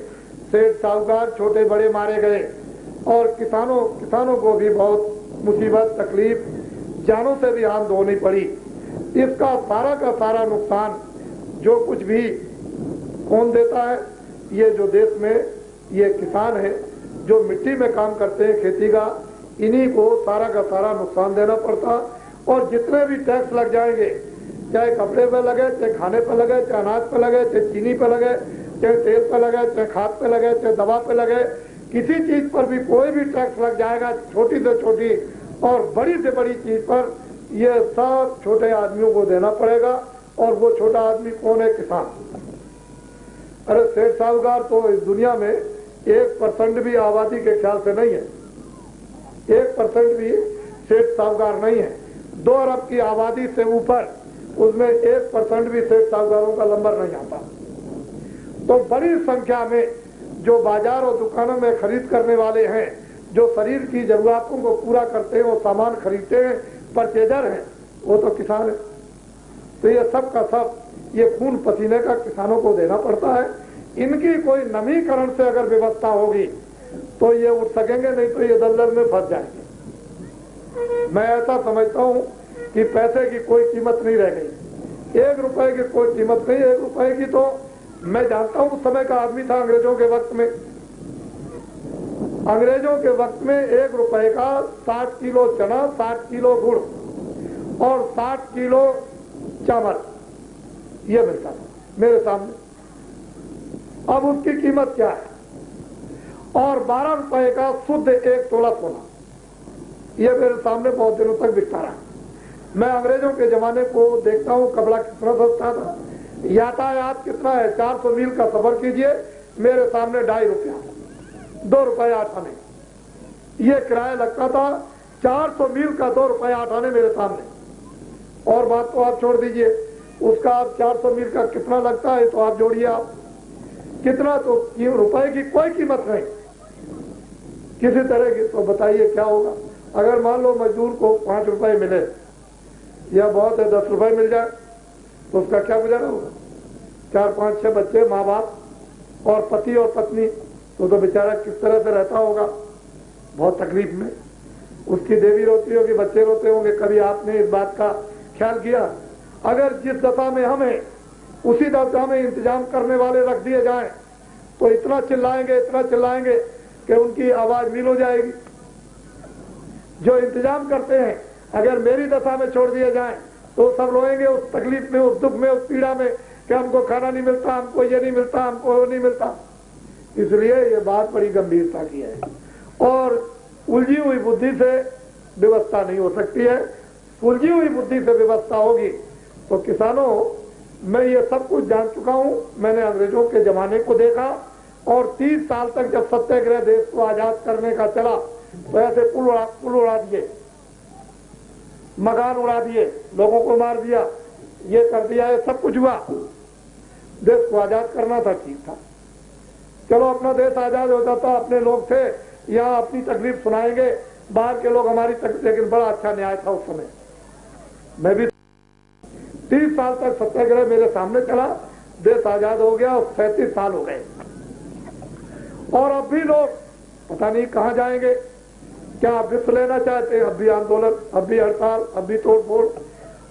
सेठ साहूकार छोटे बड़े मारे गए, और किसानों को भी बहुत मुसीबत, तकलीफ, जानों से भी हाथ धोनी पड़ी। इसका सारा का सारा नुकसान जो कुछ भी कौन देता है? ये जो देश में ये किसान है, जो मिट्टी में काम करते हैं खेती का, इन्हीं को सारा का सारा नुकसान देना पड़ता। और जितने भी टैक्स लग जाएंगे, चाहे कपड़े पे लगे, चाहे खाने पे लगे, चाहे अनाज पे लगे, चाहे चीनी पे लगे, चाहे तेल पे लगे, चाहे खाद पे लगे, चाहे दवा पे लगे, किसी चीज पर भी कोई भी टैक्स लग जाएगा, छोटी से छोटी और बड़ी से बड़ी चीज पर, ये सब छोटे आदमियों को देना पड़ेगा। और वो छोटा आदमी कौन है? किसान। अरे सेठ साहूकार तो इस दुनिया में 1% भी आबादी के ख्याल से नहीं है, 1% भी सेठ साहूकार नहीं है। 2 अरब की आबादी से ऊपर उसमें 1% भी सेठ साहूकारों का नंबर नहीं आता। तो बड़ी संख्या में जो बाजार और दुकानों में खरीद करने वाले हैं, जो शरीर की जरूरतों को पूरा करते हैं, वो सामान खरीदते हैं, परचेजर हैं, वो तो किसान है। तो ये सब का सब ये खून पसीने का किसानों को देना पड़ता है। इनकी कोई नवीकरण से अगर व्यवस्था होगी तो ये उठ सकेंगे, नहीं तो ये दलदल में फंस जाएंगे। मैं ऐसा समझता हूं कि पैसे की कोई कीमत नहीं रह गई, 1 रुपए की कोई कीमत नहीं। 1 रुपए की तो मैं जानता हूं उस समय का आदमी था अंग्रेजों के वक्त में। अंग्रेजों के वक्त में 1 रुपए का 60 किलो चना, 60 किलो गुड़ और 60 किलो चावल ये मिलता था मेरे सामने। अब उसकी कीमत क्या है? और 12 रुपए का शुद्ध 1 तोला सोना ये मेरे सामने बहुत दिनों तक बिकता रहा। मैं अंग्रेजों के जमाने को देखता हूं, कपड़ा कितना सस्ता था, यातायात कितना है, 400 मील का सफर कीजिए, मेरे सामने 2.5 रुपया, 2 रुपए 8 आने ये किराया लगता था। 400 मील का 2 रुपए 8 आने मेरे सामने। और बात तो आप छोड़ दीजिए, उसका आप 400 मील का कितना लगता है तो आप जोड़िए, आप कितना, तो रुपए की कोई कीमत नहीं किसी तरह की। तो बताइए क्या होगा? अगर मान लो मजदूर को 5 रुपए मिले या बहुत है 10 रुपए मिल जाए तो उसका क्या गुजारा होगा? 4, 5, 6 बच्चे, माँ बाप और पति और पत्नी, तो बेचारा किस तरह से रहता होगा? बहुत तकलीफ में। उसकी देवी रोती होगी, बच्चे रोते होंगे। कभी आपने इस बात का ख्याल किया? अगर जिस दशा में हमें उसी दशा में इंतजाम करने वाले रख दिए जाएं तो इतना चिल्लाएंगे कि उनकी आवाज नील हो जाएगी। जो इंतजाम करते हैं अगर मेरी दशा में छोड़ दिए जाएं तो सब रोएंगे उस तकलीफ में, उस दुख में, उस पीड़ा में कि हमको खाना नहीं मिलता, हमको ये नहीं मिलता, हमको वो नहीं मिलता। इसलिए ये बात बड़ी गंभीरता की है और उलझी हुई बुद्धि से व्यवस्था नहीं हो सकती है। उलझी हुई बुद्धि से व्यवस्था होगी तो किसानों, मैं ये सब कुछ जान चुका हूं। मैंने अंग्रेजों के जमाने को देखा और 30 साल तक जब सत्याग्रह देश को आजाद करने का चला तो ऐसे पुल उड़ा दिए, मकान उड़ा दिए, लोगों को मार दिया, ये कर दिया, ये सब कुछ हुआ। देश को आजाद करना था, ठीक था, चलो अपना देश आजाद हो जाता, अपने लोग थे यहाँ अपनी तकलीफ सुनाएंगे, बाहर के लोग हमारी तकलीफ। लेकिन बड़ा अच्छा न्याय था उस समय। मैं भी 30 साल तक सत्याग्रह मेरे सामने चला, देश आजाद हो गया और 37 साल हो गए और अब भी लोग पता नहीं कहां जाएंगे। क्या अब भी लेना चाहते हैं? अब भी आंदोलन, अब भी हड़ताल, अब भी तोड़फोड़,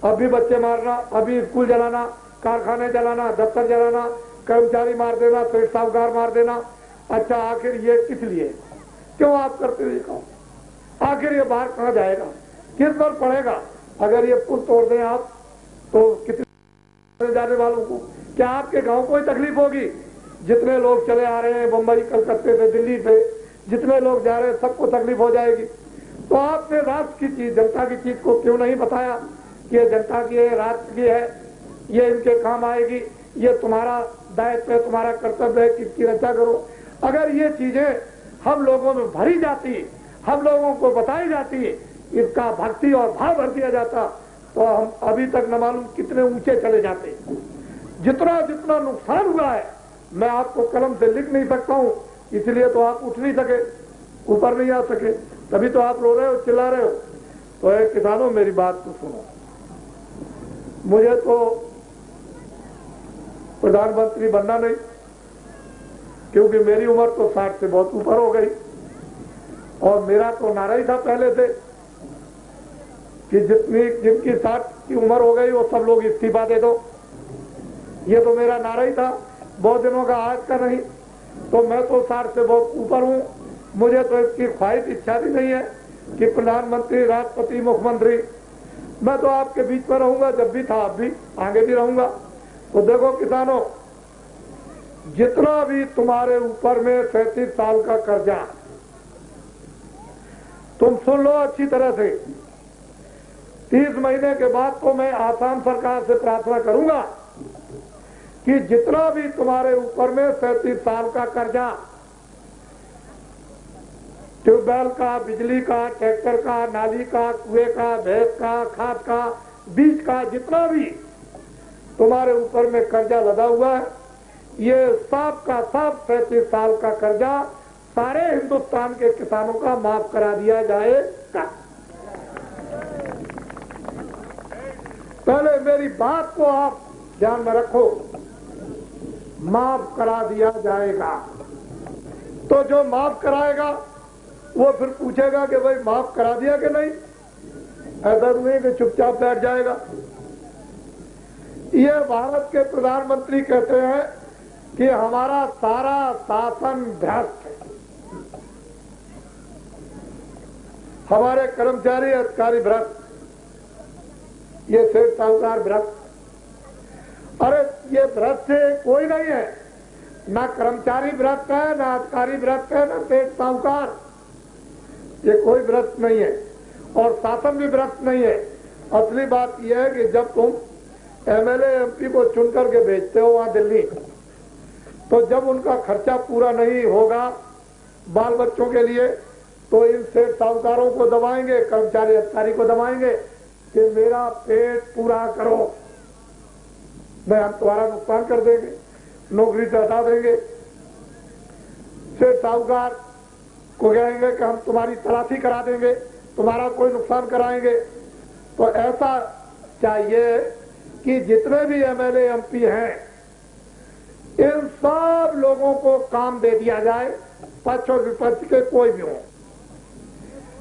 अब भी बच्चे मारना, अभी स्कूल जलाना, कारखाने जलाना, दफ्तर जलाना, कर्मचारी मार देना, पेट साहूकार मार देना। अच्छा, आखिर ये किस लिए? क्यों आप करते हुए कहो? आखिर ये बाहर कहां जाएगा? किस पर पड़ेगा? अगर ये पुल तोड़ दें आप तो कितने जाने वालों को, क्या आपके गांव को ही तकलीफ होगी? जितने लोग चले आ रहे हैं बंबई, कलकत्ते से, दिल्ली से, जितने लोग जा रहे हैं सबको तकलीफ हो जाएगी। तो आपने राष्ट्र की चीज, जनता की चीज को क्यों नहीं बताया कि ये जनता की है, राष्ट्र की है, ये इनके काम आएगी, ये तुम्हारा दायित्व है, तुम्हारा कर्तव्य है कि इसकी रक्षा करो। अगर ये चीजें हम लोगों में भरी जाती, हम लोगों को बताई जाती, इसका भक्ति और भाव भर दिया जाता तो हम अभी तक न मालूम कितने ऊंचे चले जाते। जितना जितना नुकसान हुआ है मैं आपको कलम से लिख नहीं सकता हूं, इसलिए तो आप उठ नहीं सके, ऊपर नहीं आ सके, तभी तो आप रो रहे हो, चिल्ला रहे हो। तो किसानों, मेरी बात तो सुनो। मुझे तो प्रधानमंत्री बनना नहीं, क्योंकि मेरी उम्र तो 60 से बहुत ऊपर हो गई और मेरा तो नारा ही था पहले से कि जिनकी 60 की उम्र हो गई वो सब लोग इस्तीफा दे दो। ये तो मेरा नारा ही था, बहुत दिनों का, आज का नहीं। तो मैं तो 60 से बहुत ऊपर हूं, मुझे तो इसकी ख्वाहिश, इच्छा भी नहीं है कि प्रधानमंत्री, राष्ट्रपति, मुख्यमंत्री, मैं तो आपके बीच में रहूंगा, जब भी था अब भी, आगे भी रहूंगा। तो देखो किसानों, जितना भी तुम्हारे ऊपर में 37 साल का कर्जा, तुम सुन लो अच्छी तरह से। 30 महीने के बाद तो मैं आसाम सरकार से प्रार्थना करूंगा कि जितना भी तुम्हारे ऊपर में 37 साल का कर्जा, ट्यूबवेल का, बिजली का, ट्रैक्टर का, नाली का, कुएं का, भैंस का, खाद का, बीज का, जितना भी तुम्हारे ऊपर में कर्जा लगा हुआ है, ये सब का सब 37 साल का कर्जा सारे हिंदुस्तान के किसानों का माफ करा दिया जाएगा। पहले मेरी बात को आप ध्यान में रखो, माफ करा दिया जाएगा। तो जो माफ कराएगा वो फिर पूछेगा कि भाई माफ करा दिया कि नहीं, ऐसा नहीं कि चुपचाप बैठ जाएगा। ये भारत के प्रधानमंत्री कहते हैं कि हमारा सारा शासन भ्रष्ट है। हमारे कर्मचारी अधिकारी भ्रष्ट, ये सेठ साहूकार भ्रष्ट। अरे ये भ्रष्ट से कोई नहीं है, ना कर्मचारी भ्रष्ट है, ना अधिकारी भ्रष्ट है, ना सेठ साहूकार, ये कोई भ्रष्ट नहीं है और शासन भी भ्रष्ट नहीं है। असली बात यह है कि जब तुम एमएलए एमपी को चुन करके भेजते हो वहां दिल्ली, तो जब उनका खर्चा पूरा नहीं होगा बाल बच्चों के लिए, तो इन सेठ साहूकारों को दबाएंगे, कर्मचारी अधिकारी को दबाएंगे कि मेरा पेट पूरा करो, मैं हम तुम्हारा नुकसान कर देंगे, नौकरी से हटा देंगे। सेठ साहूकार को कहेंगे कि हम तुम्हारी तलाशी करा देंगे, तुम्हारा कोई नुकसान कराएंगे। तो ऐसा चाहिए कि जितने भी एमएलए एमपी हैं, इन सब लोगों को काम दे दिया जाए, पक्ष और विपक्ष के कोई भी हो,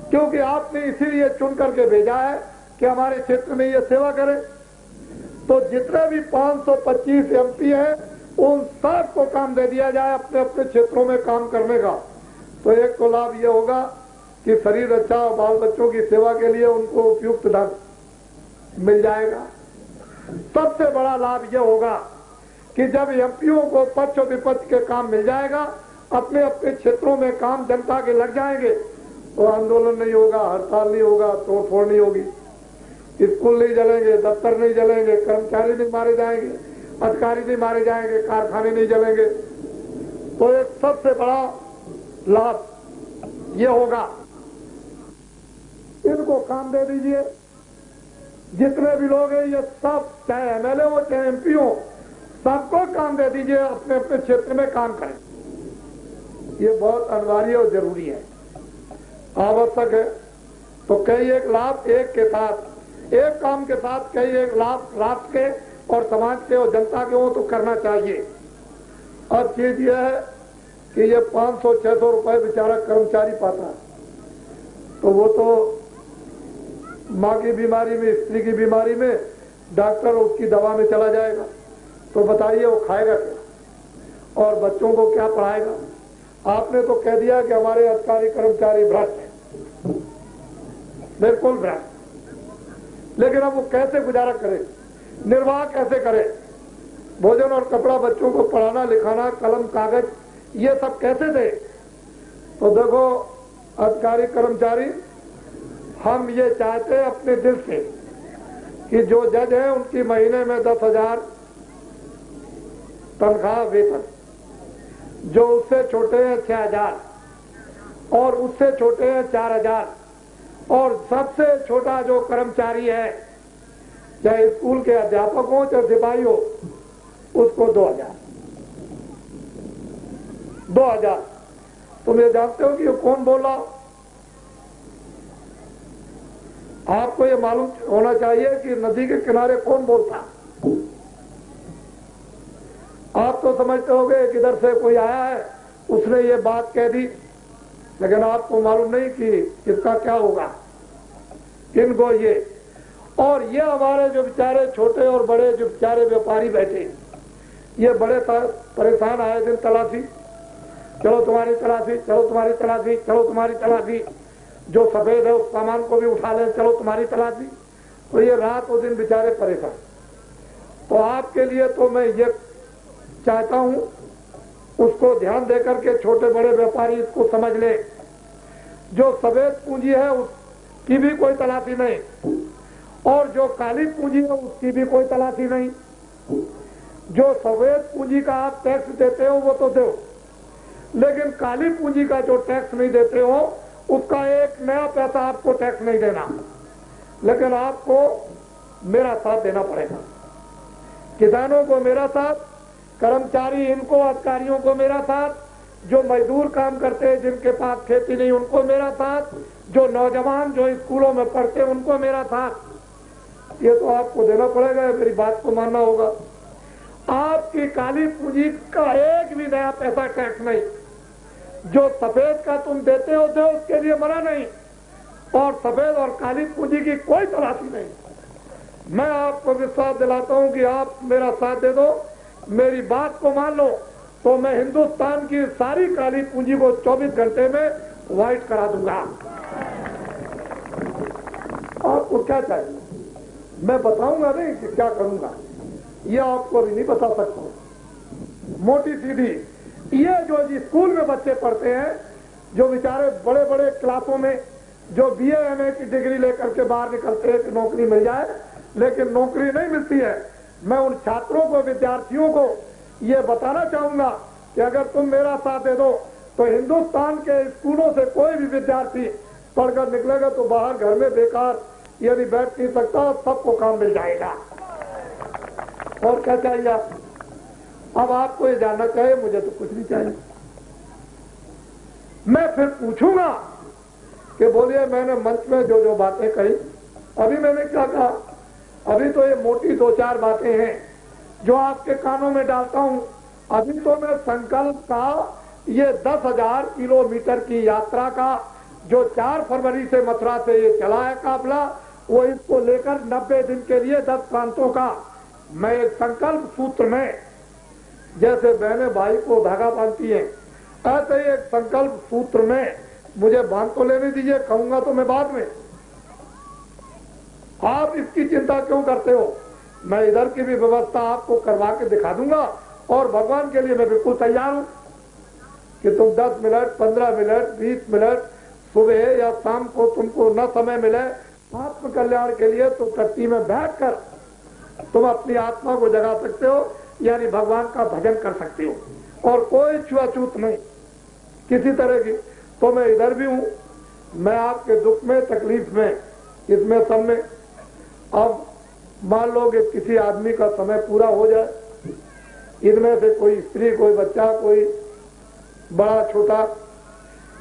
क्योंकि आपने इसीलिए चुन करके भेजा है कि हमारे क्षेत्र में ये सेवा करें। तो जितने भी 525 एमपी हैं, उन सब को काम दे दिया जाए अपने अपने क्षेत्रों में काम करने का। तो एक तो लाभ ये होगा कि शरीर अच्छा और बाल बच्चों की सेवा के लिए उनको उपयुक्त धन मिल जाएगा। सबसे बड़ा लाभ ये होगा कि जब एमपीओ को पक्ष और विपक्ष के काम मिल जाएगा, अपने अपने क्षेत्रों में काम जनता के लग जाएंगे, तो आंदोलन नहीं होगा, हड़ताल नहीं होगा, तोड़फोड़ नहीं होगी, स्कूल नहीं जलेंगे, दफ्तर नहीं जलेंगे, कर्मचारी नहीं मारे जाएंगे, अधिकारी नहीं मारे जाएंगे, कारखाने नहीं जलेंगे। तो एक सबसे बड़ा लाभ ये होगा। इनको काम दे दीजिए, जितने भी लोग हैं ये सब, चाहे एमएलए हो चाहे एमपी हो, सबको काम दे दीजिए, अपने अपने क्षेत्र में काम करें। ये बहुत अनिवार्य और जरूरी है, आवश्यक है। तो कई एक लाभ एक के साथ, एक काम के साथ कई एक लाभ राष्ट्र के और समाज के और जनता के हो तो करना चाहिए। अब चीज यह है कि ये 500-600 रुपए बेचारा कर्मचारी पाता है, तो वो तो माँ की बीमारी में, स्त्री की बीमारी में डॉक्टर उसकी दवा में चला जाएगा, तो बताइए वो खाएगा क्या और बच्चों को क्या पढ़ाएगा? आपने तो कह दिया कि हमारे अधिकारी कर्मचारी भ्रष्ट हैं, बिल्कुल भ्रष्ट। लेकिन अब वो कैसे गुजारा करे, निर्वाह कैसे करे? भोजन और कपड़ा, बच्चों को पढ़ाना लिखाना, कलम कागज, ये सब कैसे दे? तो देखो अधिकारी कर्मचारी, हम ये चाहते हैं अपने दिल से कि जो जज है उनकी महीने में 10,000 तनख्वाह वेतन, जो उससे छोटे हैं 6,000 और उससे छोटे हैं 4,000, और सबसे छोटा जो कर्मचारी है, चाहे स्कूल के अध्यापक हो चाहे सिपाही हो, उसको 2,000। तुम ये जानते हो कि ये कौन बोला? आपको ये मालूम होना चाहिए कि नदी के किनारे कौन बोलता। आप तो समझते होंगे कि इधर से कोई आया है, उसने ये बात कह दी, लेकिन आपको मालूम नहीं कि इसका क्या होगा, किनको ये। और ये हमारे जो बेचारे छोटे और बड़े जो बेचारे व्यापारी बैठे, ये बड़े परेशान आए दिन तलाशी, चलो तुम्हारी तलाशी, चलो तुम्हारी तलाशी, चलो तुम्हारी तलाशी, जो सफेद है उस सामान को भी उठा लें, चलो तुम्हारी तलाशी। तो ये रात और दिन बेचारे परेशान। तो आपके लिए तो मैं ये चाहता हूं, उसको ध्यान देकर के छोटे बड़े व्यापारी इसको समझ ले, जो सफेद पूंजी है उसकी भी कोई तलाशी नहीं, और जो काली पूंजी है उसकी भी कोई तलाशी नहीं। जो सफेद पूंजी का आप टैक्स देते हो वो तो दो, लेकिन काली पूंजी का जो टैक्स नहीं देते हो उसका एक नया पैसा आपको टैक्स नहीं देना, लेकिन आपको मेरा साथ देना पड़ेगा। किसानों को मेरा साथ, कर्मचारी इनको, अधिकारियों को मेरा साथ, जो मजदूर काम करते हैं जिनके पास खेती नहीं उनको मेरा साथ, जो नौजवान जो स्कूलों में पढ़ते हैं उनको मेरा साथ। ये तो आपको देना पड़ेगा, मेरी बात को मानना होगा। आपकी काली पूंजी का एक भी नया पैसा टैक्स नहीं, जो सफेद का तुम देते हो दो, उसके लिए मना नहीं, और सफेद और काली पूंजी की कोई तलाशी नहीं। मैं आपको विश्वास दिलाता हूं कि आप मेरा साथ दे दो, मेरी बात को मान लो, तो मैं हिंदुस्तान की सारी काली पूंजी को 24 घंटे में व्हाइट करा दूंगा। आपको क्या चाहिए? मैं बताऊंगा नहीं कि क्या करूंगा, ये आपको अभी नहीं बता सकता हूं। मोटी सीधी ये जो स्कूल में बच्चे पढ़ते हैं, जो बेचारे बड़े बड़े क्लासों में जो बीए एमए की डिग्री लेकर के बाहर निकलते हैं कि नौकरी मिल जाए, लेकिन नौकरी नहीं मिलती है। मैं उन छात्रों को, विद्यार्थियों को ये बताना चाहूंगा कि अगर तुम मेरा साथ दे दो तो हिंदुस्तान के स्कूलों से कोई भी विद्यार्थी पढ़कर निकलेगा तो बाहर घर में बेकार यदि बैठ नहीं सकता, सबको काम मिल जाएगा। और क्या चाहिए? अब आपको ये जानना चाहिए, मुझे तो कुछ नहीं चाहिए। मैं फिर पूछूंगा कि बोलिए मैंने मंच में जो जो बातें कही, अभी मैंने क्या कहा? अभी तो ये मोटी 2-4 बातें हैं जो आपके कानों में डालता हूं। अभी तो मैं संकल्प का ये 10,000 किलोमीटर की यात्रा का जो 4 फरवरी से मथुरा से ये चला है काफिला, वो इसको लेकर 90 दिन के लिए 10 प्रांतों का मैं एक संकल्प सूत्र में, जैसे बहनें भाई को धागा बांधती हैं, ऐसे ही एक संकल्प सूत्र में मुझे बांध को लेने दीजिए, कहूंगा तो मैं बाद में। आप इसकी चिंता क्यों करते हो? मैं इधर की भी व्यवस्था आपको करवा के दिखा दूंगा और भगवान के लिए मैं बिल्कुल तैयार हूं कि तुम 10 मिनट, 15 मिनट, 20 मिनट सुबह या शाम को तुमको न समय मिले आत्म कल्याण के लिए, तो कट्टी में बैठकर तुम अपनी आत्मा को जगा सकते हो, यानी भगवान का भजन कर सकते हो। और कोई छुआछूत नहीं किसी तरह की। तो मैं इधर भी हूं, मैं आपके दुख में, तकलीफ में, इसमें सब में। अब मान लो कि किसी आदमी का समय पूरा हो जाए, इनमें से कोई स्त्री, कोई बच्चा, कोई बड़ा छोटा,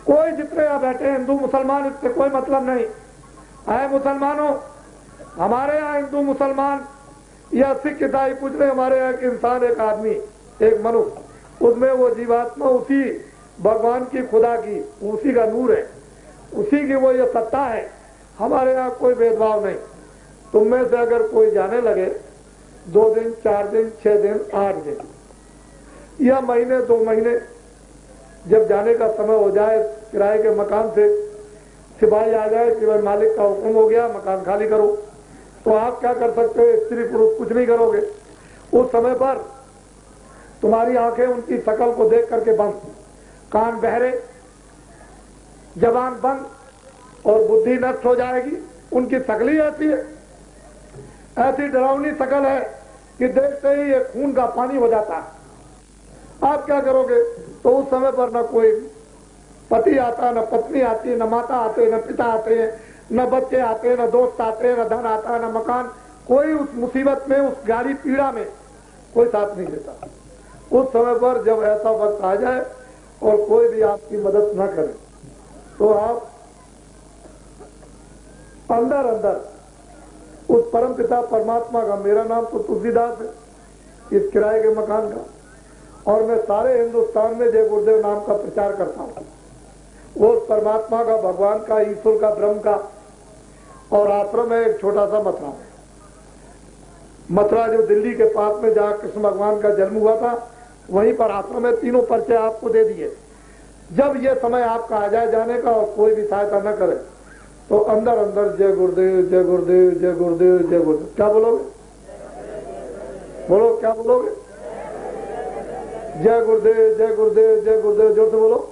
कोई जितने यहाँ बैठे हिंदू मुसलमान, इससे कोई मतलब नहीं है। मुसलमानों, हमारे यहाँ हिंदू मुसलमान या सिख ईसाई कुछ नहीं, हमारे यहाँ एक इंसान, एक आदमी, एक मनुष्य, उसमें वो जीवात्मा उसी भगवान की, खुदा की, उसी का नूर है, उसी की वो ये सत्ता है। हमारे यहाँ कोई भेदभाव नहीं। तुम में से अगर कोई जाने लगे 2 दिन, 4 दिन, 6 दिन, 8 दिन या महीने, 2 महीने, जब जाने का समय हो जाए, किराए के मकान से सिपाही आ जाए कि भाई मालिक का हुक्म हो गया, मकान खाली करो, तो आप क्या कर सकते हो? स्त्री पुरुष कुछ नहीं करोगे। उस समय पर तुम्हारी आंखें उनकी शकल को देख करके बंद, कान बहरे, जबान बंद, और बुद्धि नष्ट हो जाएगी। उनकी शकल ही ऐसी है, ऐसी डरावनी शकल है कि देखते ही ये खून का पानी हो जाता है। आप क्या करोगे? तो उस समय पर न कोई पति आता, न पत्नी आती, न माता आते, न पिता आते हैं, न बच्चे आते, न दोस्त आते, न धन आता, न मकान, कोई उस मुसीबत में, उस गाड़ी पीड़ा में कोई साथ नहीं देता। उस समय पर जब ऐसा वक्त आ जाए और कोई भी आपकी मदद न करे, तो आप अंदर अंदर उस परम पिता परमात्मा का, मेरा नाम तो तुलसीदास है, इस किराए के मकान का, और मैं सारे हिंदुस्तान में जय गुरुदेव नाम का प्रचार करता हूं। वो परमात्मा का, भगवान का, ईश्वर का, ब्रह्म का। और आश्रम है एक छोटा सा मथुरा में। मथुरा जो दिल्ली के पास में जहाँ कृष्ण भगवान का जन्म हुआ था, वहीं पर आश्रम है। तीनों परिचय आपको दे दिए। जब ये समय आपका आ जाए जाने का और कोई भी सहायता न करे, तो अंदर अंदर जय गुरुदेव, जय गुरुदेव, जय गुरुदेव, जय गुरुदेव। क्या बोलोगे? बोलो, क्या बोलोगे? जय गुरुदेव, जय गुरुदेव, जय गुरुदेव, जोर से बोलो।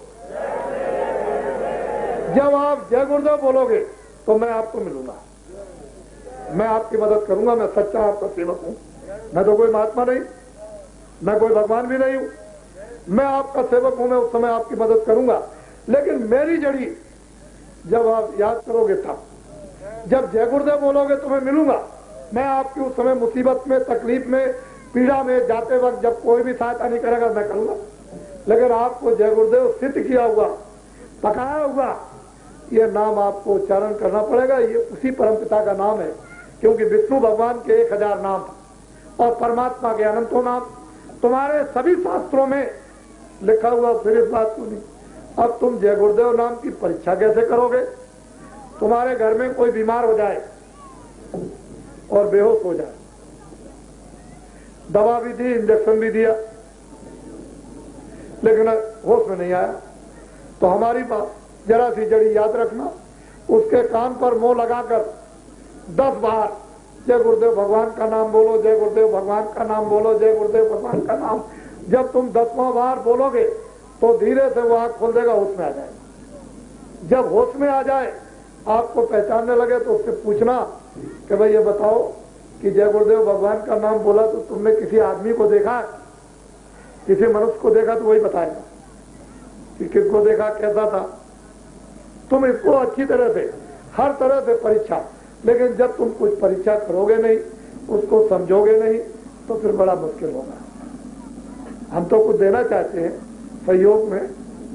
जब आप जय गुरुदेव बोलोगे तो मैं आपको मिलूंगा, मैं आपकी मदद करूंगा। मैं सच्चा आपका सेवक हूं। मैं तो कोई महात्मा नहीं, मैं कोई भगवान भी नहीं हूं, मैं आपका सेवक हूं। मैं उस समय आपकी मदद करूंगा, लेकिन मेरी जड़ी जब आप याद करोगे तब, जब जय गुरुदेव बोलोगे तो मैं मिलूंगा। मैं आपकी उस समय मुसीबत में, तकलीफ में, पीड़ा में जाते वक्त जब कोई भी सहायता नहीं करेगा, मैं करूंगा। लेकिन आपको जय गुरुदेव सिद्ध किया हुआ, पकाया हुआ ये नाम आपको उच्चारण करना पड़ेगा। ये उसी परमपिता का नाम है, क्योंकि विष्णु भगवान के 1000 नाम और परमात्मा के अनंतों नाम तुम्हारे सभी शास्त्रों में लिखा हुआ। फिर इस बात को नहीं, अब तुम जय गुरुदेव नाम की परीक्षा कैसे करोगे? तुम्हारे घर में कोई बीमार हो जाए और बेहोश हो जाए, दवा भी दी, इंजेक्शन भी दिया, लेकिन होश में नहीं आया, तो हमारी बात जरा सी जड़ी याद रखना, उसके कान पर मोह लगाकर 10 बार जय गुरुदेव भगवान का नाम बोलो, जय गुरुदेव भगवान का नाम बोलो, जय गुरुदेव भगवान का नाम। जब तुम 10वां बार बोलोगे तो धीरे से वो आंख खोल देगा, होश में आ जाएगा। जब होश में आ जाए, आपको पहचानने लगे तो उससे पूछना कि भाई ये बताओ कि जय गुरुदेव भगवान का नाम बोला तो तुमने किसी आदमी को देखा, किसी मनुष्य को देखा? तो वही बताएगा कि किसको देखा, कैसा था। तुम इसको अच्छी तरह से, हर तरह से परीक्षा, लेकिन जब तुम कुछ परीक्षा करोगे नहीं, उसको समझोगे नहीं, तो फिर बड़ा मुश्किल होगा। हम तो कुछ देना चाहते हैं सहयोग में।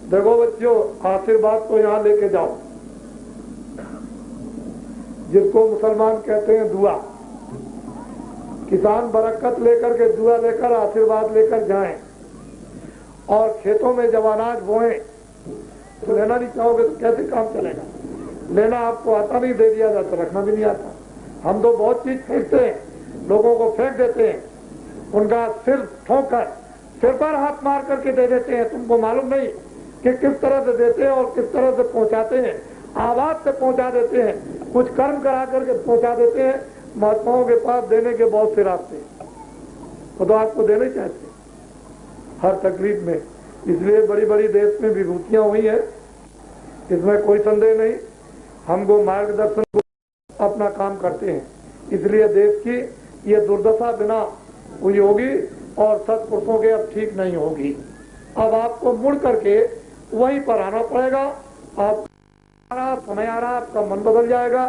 देखो बच्चों, आशीर्वाद तो यहां लेके जाओ, जिसको मुसलमान कहते हैं दुआ। किसान बरकत लेकर के दुआ लेकर आशीर्वाद लेकर जाएं, और खेतों में जब अनाज बोएं तो लेना नहीं चाहोगे तो कैसे काम चलेगा? लेना आपको आता नहीं, दे दिया जाता, रखना भी नहीं आता। हम तो बहुत चीज फेंकते हैं, लोगों को फेंक देते हैं, उनका सिर ठोंकर, सिर पर हाथ मार करके दे देते हैं। तुमको मालूम नहीं कि किस तरह से देते हैं और किस तरह से पहुंचाते हैं। आवाज से पहुंचा देते हैं, कुछ कर्म करा करके पहुंचा देते हैं। महात्माओं के पास देने के बहुत से रास्ते, वो तो आपको देने चाहते हर तकलीफ में। इसलिए बड़ी बड़ी देश में विभूतियां हुई है, इसमें कोई संदेह नहीं। हमको मार्गदर्शन को अपना काम करते हैं, इसलिए देश की ये दुर्दशा बिना हुई होगी और सत्पुरुषों के अब ठीक नहीं होगी। अब आपको मुड़ करके वहीं पर आना पड़ेगा। आप समय आ रहा, आपका मन बदल जाएगा,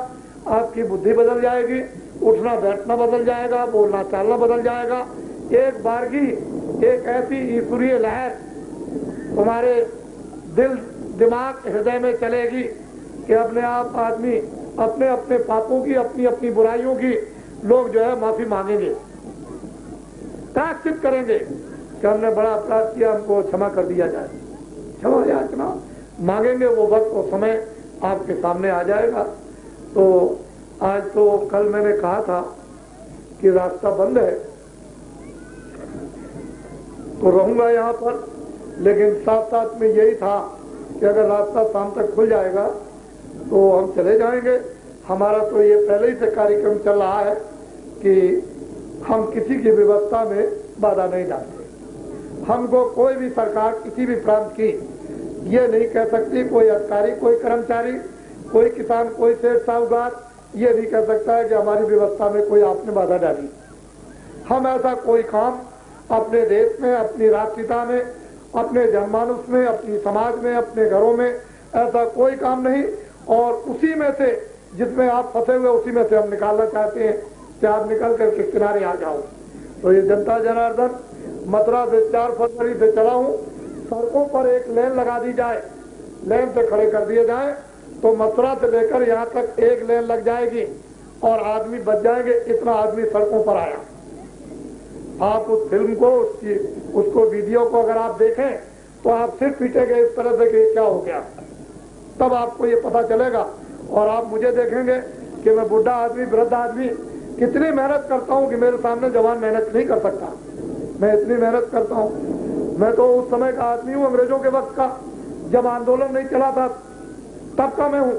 आपकी बुद्धि बदल जाएगी, उठना बैठना बदल जाएगा, बोलना चालना बदल जाएगा। एक बारगी एक ऐसी ईश्वरीय लहर तुम्हारे दिल दिमाग हृदय में चलेगी कि अपने आप आदमी अपने अपने पापों की, अपनी अपनी बुराइयों की लोग जो है माफी मांगेंगे, प्रायश्चित करेंगे कि हमने बड़ा अपराध किया, हमको क्षमा कर दिया जाए। क्षमा याचना मांगेंगे, वो वक्त और समय आपके सामने आ जाएगा। तो आज तो कल मैंने कहा था कि रास्ता बंद है तो रहूंगा यहाँ पर, लेकिन साथ साथ में यही था कि अगर रास्ता शाम तक खुल जाएगा तो हम चले जाएंगे। हमारा तो ये पहले ही से कार्यक्रम चल रहा है कि हम किसी की व्यवस्था में बाधा नहीं डालते। हमको कोई भी सरकार किसी भी प्रांत की ये नहीं कह सकती, कोई अधिकारी, कोई कर्मचारी, कोई किसान, कोई सेठ साहूकार ये नहीं कह सकता है कि हमारी व्यवस्था में कोई आपने बाधा डाली। हम ऐसा कोई काम अपने देश में, अपनी राष्ट्रीयता में, अपने जनमानस में, अपनी समाज में, अपने घरों में ऐसा कोई काम नहीं। और उसी में से जिसमें आप फंसे हुए उसी में से हम निकालना चाहते हैं कि आप निकल करके किनारे आ जाओ। तो ये जनता जनार्दन मथुरा से 4 फरवरी से चला हूँ। सड़कों पर एक लेन लगा दी जाए, लेन से खड़े कर दिए जाए तो मथुरा से लेकर यहाँ तक एक लेन लग जाएगी और आदमी बच जाएंगे। इतना आदमी सड़कों पर आया। आप उस फिल्म को, उसको वीडियो को अगर आप देखें तो आप सिर पीटेंगे इस तरह से कि क्या हो गया, तब आपको ये पता चलेगा। और आप मुझे देखेंगे कि मैं बुढ़ा आदमी, वृद्ध आदमी कितनी मेहनत करता हूँ कि मेरे सामने जवान मेहनत नहीं कर सकता। मैं इतनी मेहनत करता हूँ। मैं तो उस समय का आदमी हूँ, अंग्रेजों के वक्त का, जब आंदोलन नहीं चला था तब का मैं हूँ।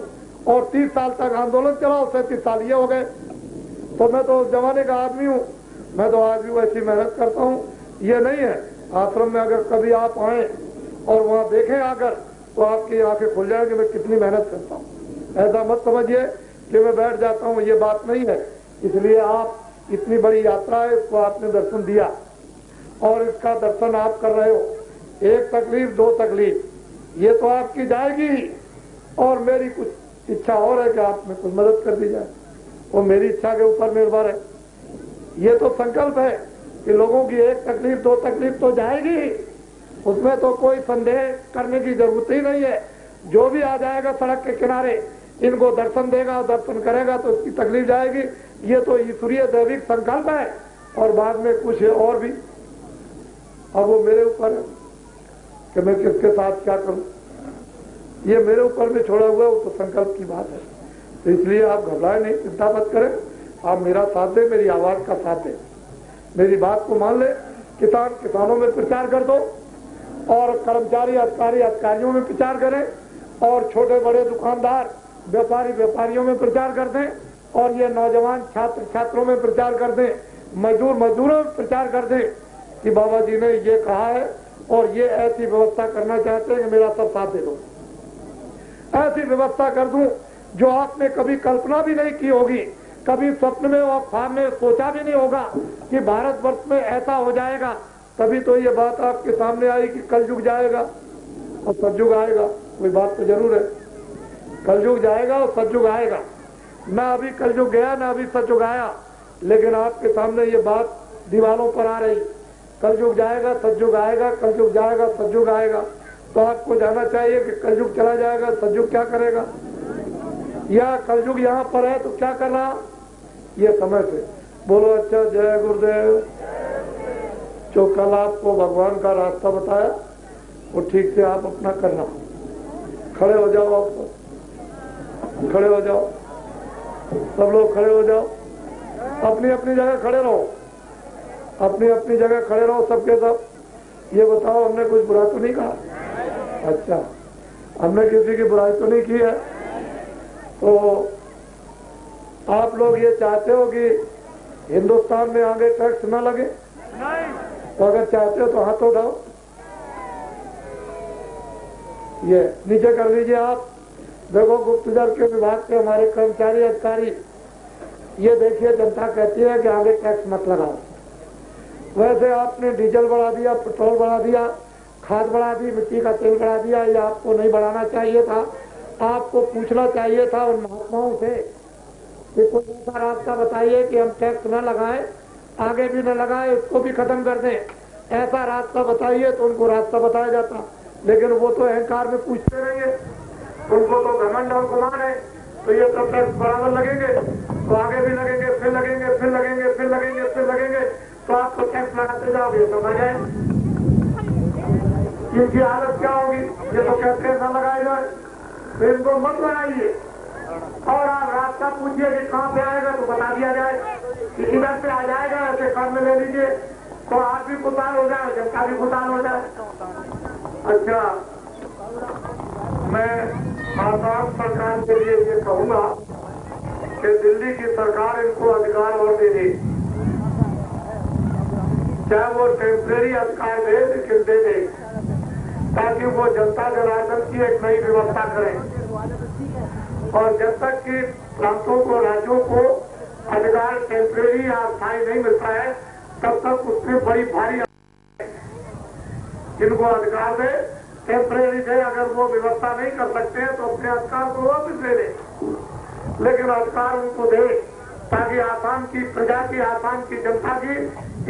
और 30 साल तक आंदोलन चला और 37 साल ये हो गए, तो मैं तो जमाने का आदमी हूँ। मैं तो आज भी वैसी मेहनत करता हूँ। ये नहीं है, आश्रम में अगर कभी आप आए और वहाँ देखें आकर तो आपकी आंखें खुल जाएंगी मैं कितनी मेहनत करता हूँ। ऐसा मत समझिए कि मैं बैठ जाता हूँ, ये बात नहीं है। इसलिए आप, इतनी बड़ी यात्रा है, इसको आपने दर्शन दिया और इसका दर्शन आप कर रहे हो। एक तकलीफ, 2 तकलीफ ये तो आपकी जाएगी, और मेरी कुछ इच्छा और है कि आप में कुछ मदद कर दी जाए, वो मेरी इच्छा के ऊपर निर्भर है। ये तो संकल्प है कि लोगों की 1 तकलीफ 2 तकलीफ तो जाएगी, उसमें तो कोई संदेह करने की जरूरत ही नहीं है। जो भी आ जाएगा सड़क के किनारे, इनको दर्शन देगा, दर्शन करेगा तो उसकी तकलीफ जाएगी। ये तो ईश्वरीय दैविक संकल्प है, और बाद में कुछ है और भी। अब वो मेरे ऊपर है कि मैं किसके साथ क्या करूं, ये मेरे ऊपर में छोड़ा हुआ है, वो तो संकल्प की बात है। तो इसलिए आप घबराए नहीं, चिंता मत करें। आप मेरा साथ दें, मेरी आवाज का साथ दें, मेरी बात को मान ले। किसान किसानों में प्रचार कर दो, और कर्मचारी अधिकारी अधिकारियों में प्रचार करें, और छोटे बड़े दुकानदार व्यापारी व्यापारियों में प्रचार कर दें, और ये नौजवान छात्र छात्रों में प्रचार कर दें, मजदूर मजदूरों में प्रचार कर दें कि बाबा जी ने ये कहा है और ये ऐसी व्यवस्था करना चाहते हैं कि मेरा सब साथ दे दो। ऐसी व्यवस्था कर दूं जो आपने कभी कल्पना भी नहीं की होगी, कभी स्वप्न में और ख्वाब में सोचा भी नहीं होगा कि भारतवर्ष में ऐसा हो जाएगा। तभी तो ये बात आपके सामने आई कि कलयुग जाएगा और सतयुग आएगा। कोई बात तो जरूर है, कलयुग जाएगा और सतयुग आएगा। ना अभी कलयुग गया ना अभी सतयुग आया, लेकिन आपके सामने ये बात दीवारों पर आ रही, कलयुग जाएगा सतयुग आएगा, कलयुग जाएगा सतयुग आएगा। तो आपको जाना चाहिए कि कलयुग चला जाएगा, सतयुग क्या करेगा, या कलयुग यहाँ पर है तो क्या कर रहा, ये समय से बोलो। अच्छा, जय गुरुदेव। जो कल आपको भगवान का रास्ता बताया वो ठीक से आप अपना करना। खड़े हो जाओ, आप खड़े हो जाओ, सब लोग खड़े हो जाओ, अपनी अपनी जगह खड़े रहो, अपनी अपनी जगह खड़े रहो सबके सब। ये बताओ, हमने कुछ बुरा तो नहीं कहा? अच्छा, हमने किसी की बुराई तो नहीं की है? तो आप लोग ये चाहते हो कि हिंदुस्तान में आगे टैक्स न लगे? नहीं। तो अगर चाहते हो तो हाथ उठाओ, ये नीचे कर लीजिए आप। देखो, गुप्तचर के विभाग के हमारे कर्मचारी अधिकारी, ये देखिए, जनता कहती है कि आगे टैक्स मत लगाओ। वैसे आपने डीजल बढ़ा दिया, पेट्रोल बढ़ा दिया, खाद बढ़ा दी, मिट्टी का तेल बढ़ा दिया। ये आपको नहीं बढ़ाना चाहिए था। आपको पूछना चाहिए था उन महात्माओं से कि कोई ऐसा रास्ता बताइए कि हम टैक्स न लगाएं, आगे भी न लगाएं, इसको भी खत्म कर दें। ऐसा रास्ता बताइए तो उनको रास्ता बताया जाता, लेकिन वो तो अहंकार में पूछते नहीं है। उनको तो घमंड और गुमान है। तो ये सब टैक्स बराबर लगेंगे तो आगे भी लगेंगे, फिर लगेंगे, फिर लगेंगे, फिर लगेंगे, फिर लगेंगे, तो आप तो टैक्स लगाते जाओगे तो मर जाए। इनकी हालत क्या होगी? ये तो कहते हैं न लगाए जाए, तो इनको मत लगाइए। और आप रास्ता पूछिए कि कहाँ से आएगा तो बता दिया जाए कि इधर से आ जाएगा, ऐसे कर्म ले लीजिए, तो आप भी खुशहाल हो जाए, जनता भी खुशहाल हो जाए। अच्छा, मैं आसाम सरकार के लिए ये कहूंगा कि दिल्ली की सरकार इनको अधिकार और दे दे, चाहे वो टेम्परेरी अधिकार दे लेकिन दे दे, ताकि वो जनता जनार्दन की एक नई व्यवस्था करें। और जब तक कि प्रांतों को, राज्यों को अधिकार टेम्परेरी या स्थायी नहीं मिलता है, तब तक उसमें बड़ी भारी इनको अधिकार दे, टेम्परेरी दे। अगर वो व्यवस्था नहीं कर सकते हैं तो अपने अधिकार को वापस ले ले, लेकिन अधिकार उनको दे ताकि आसाम की प्रजा की, आसाम की जनता की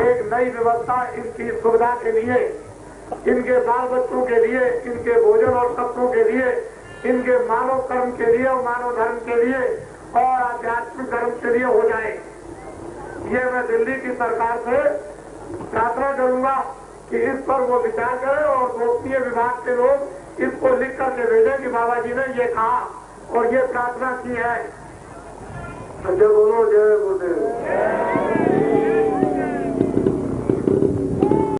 एक नई व्यवस्था इनकी सुविधा के लिए, इनके बाल बच्चों के लिए, इनके भोजन और कपड़ों के लिए, इनके मानव कर्म के लिए और मानव धर्म के लिए और आध्यात्मिक धर्म के लिए हो जाए। ये मैं दिल्ली की सरकार से प्रार्थना करूंगा कि इस पर वो विचार करें और गोपनीय विभाग के लोग इसको लिख करके भेजें कि बाबा जी ने ये कहा और ये प्रार्थना की है। जय बोलो, जय गुरुदेव।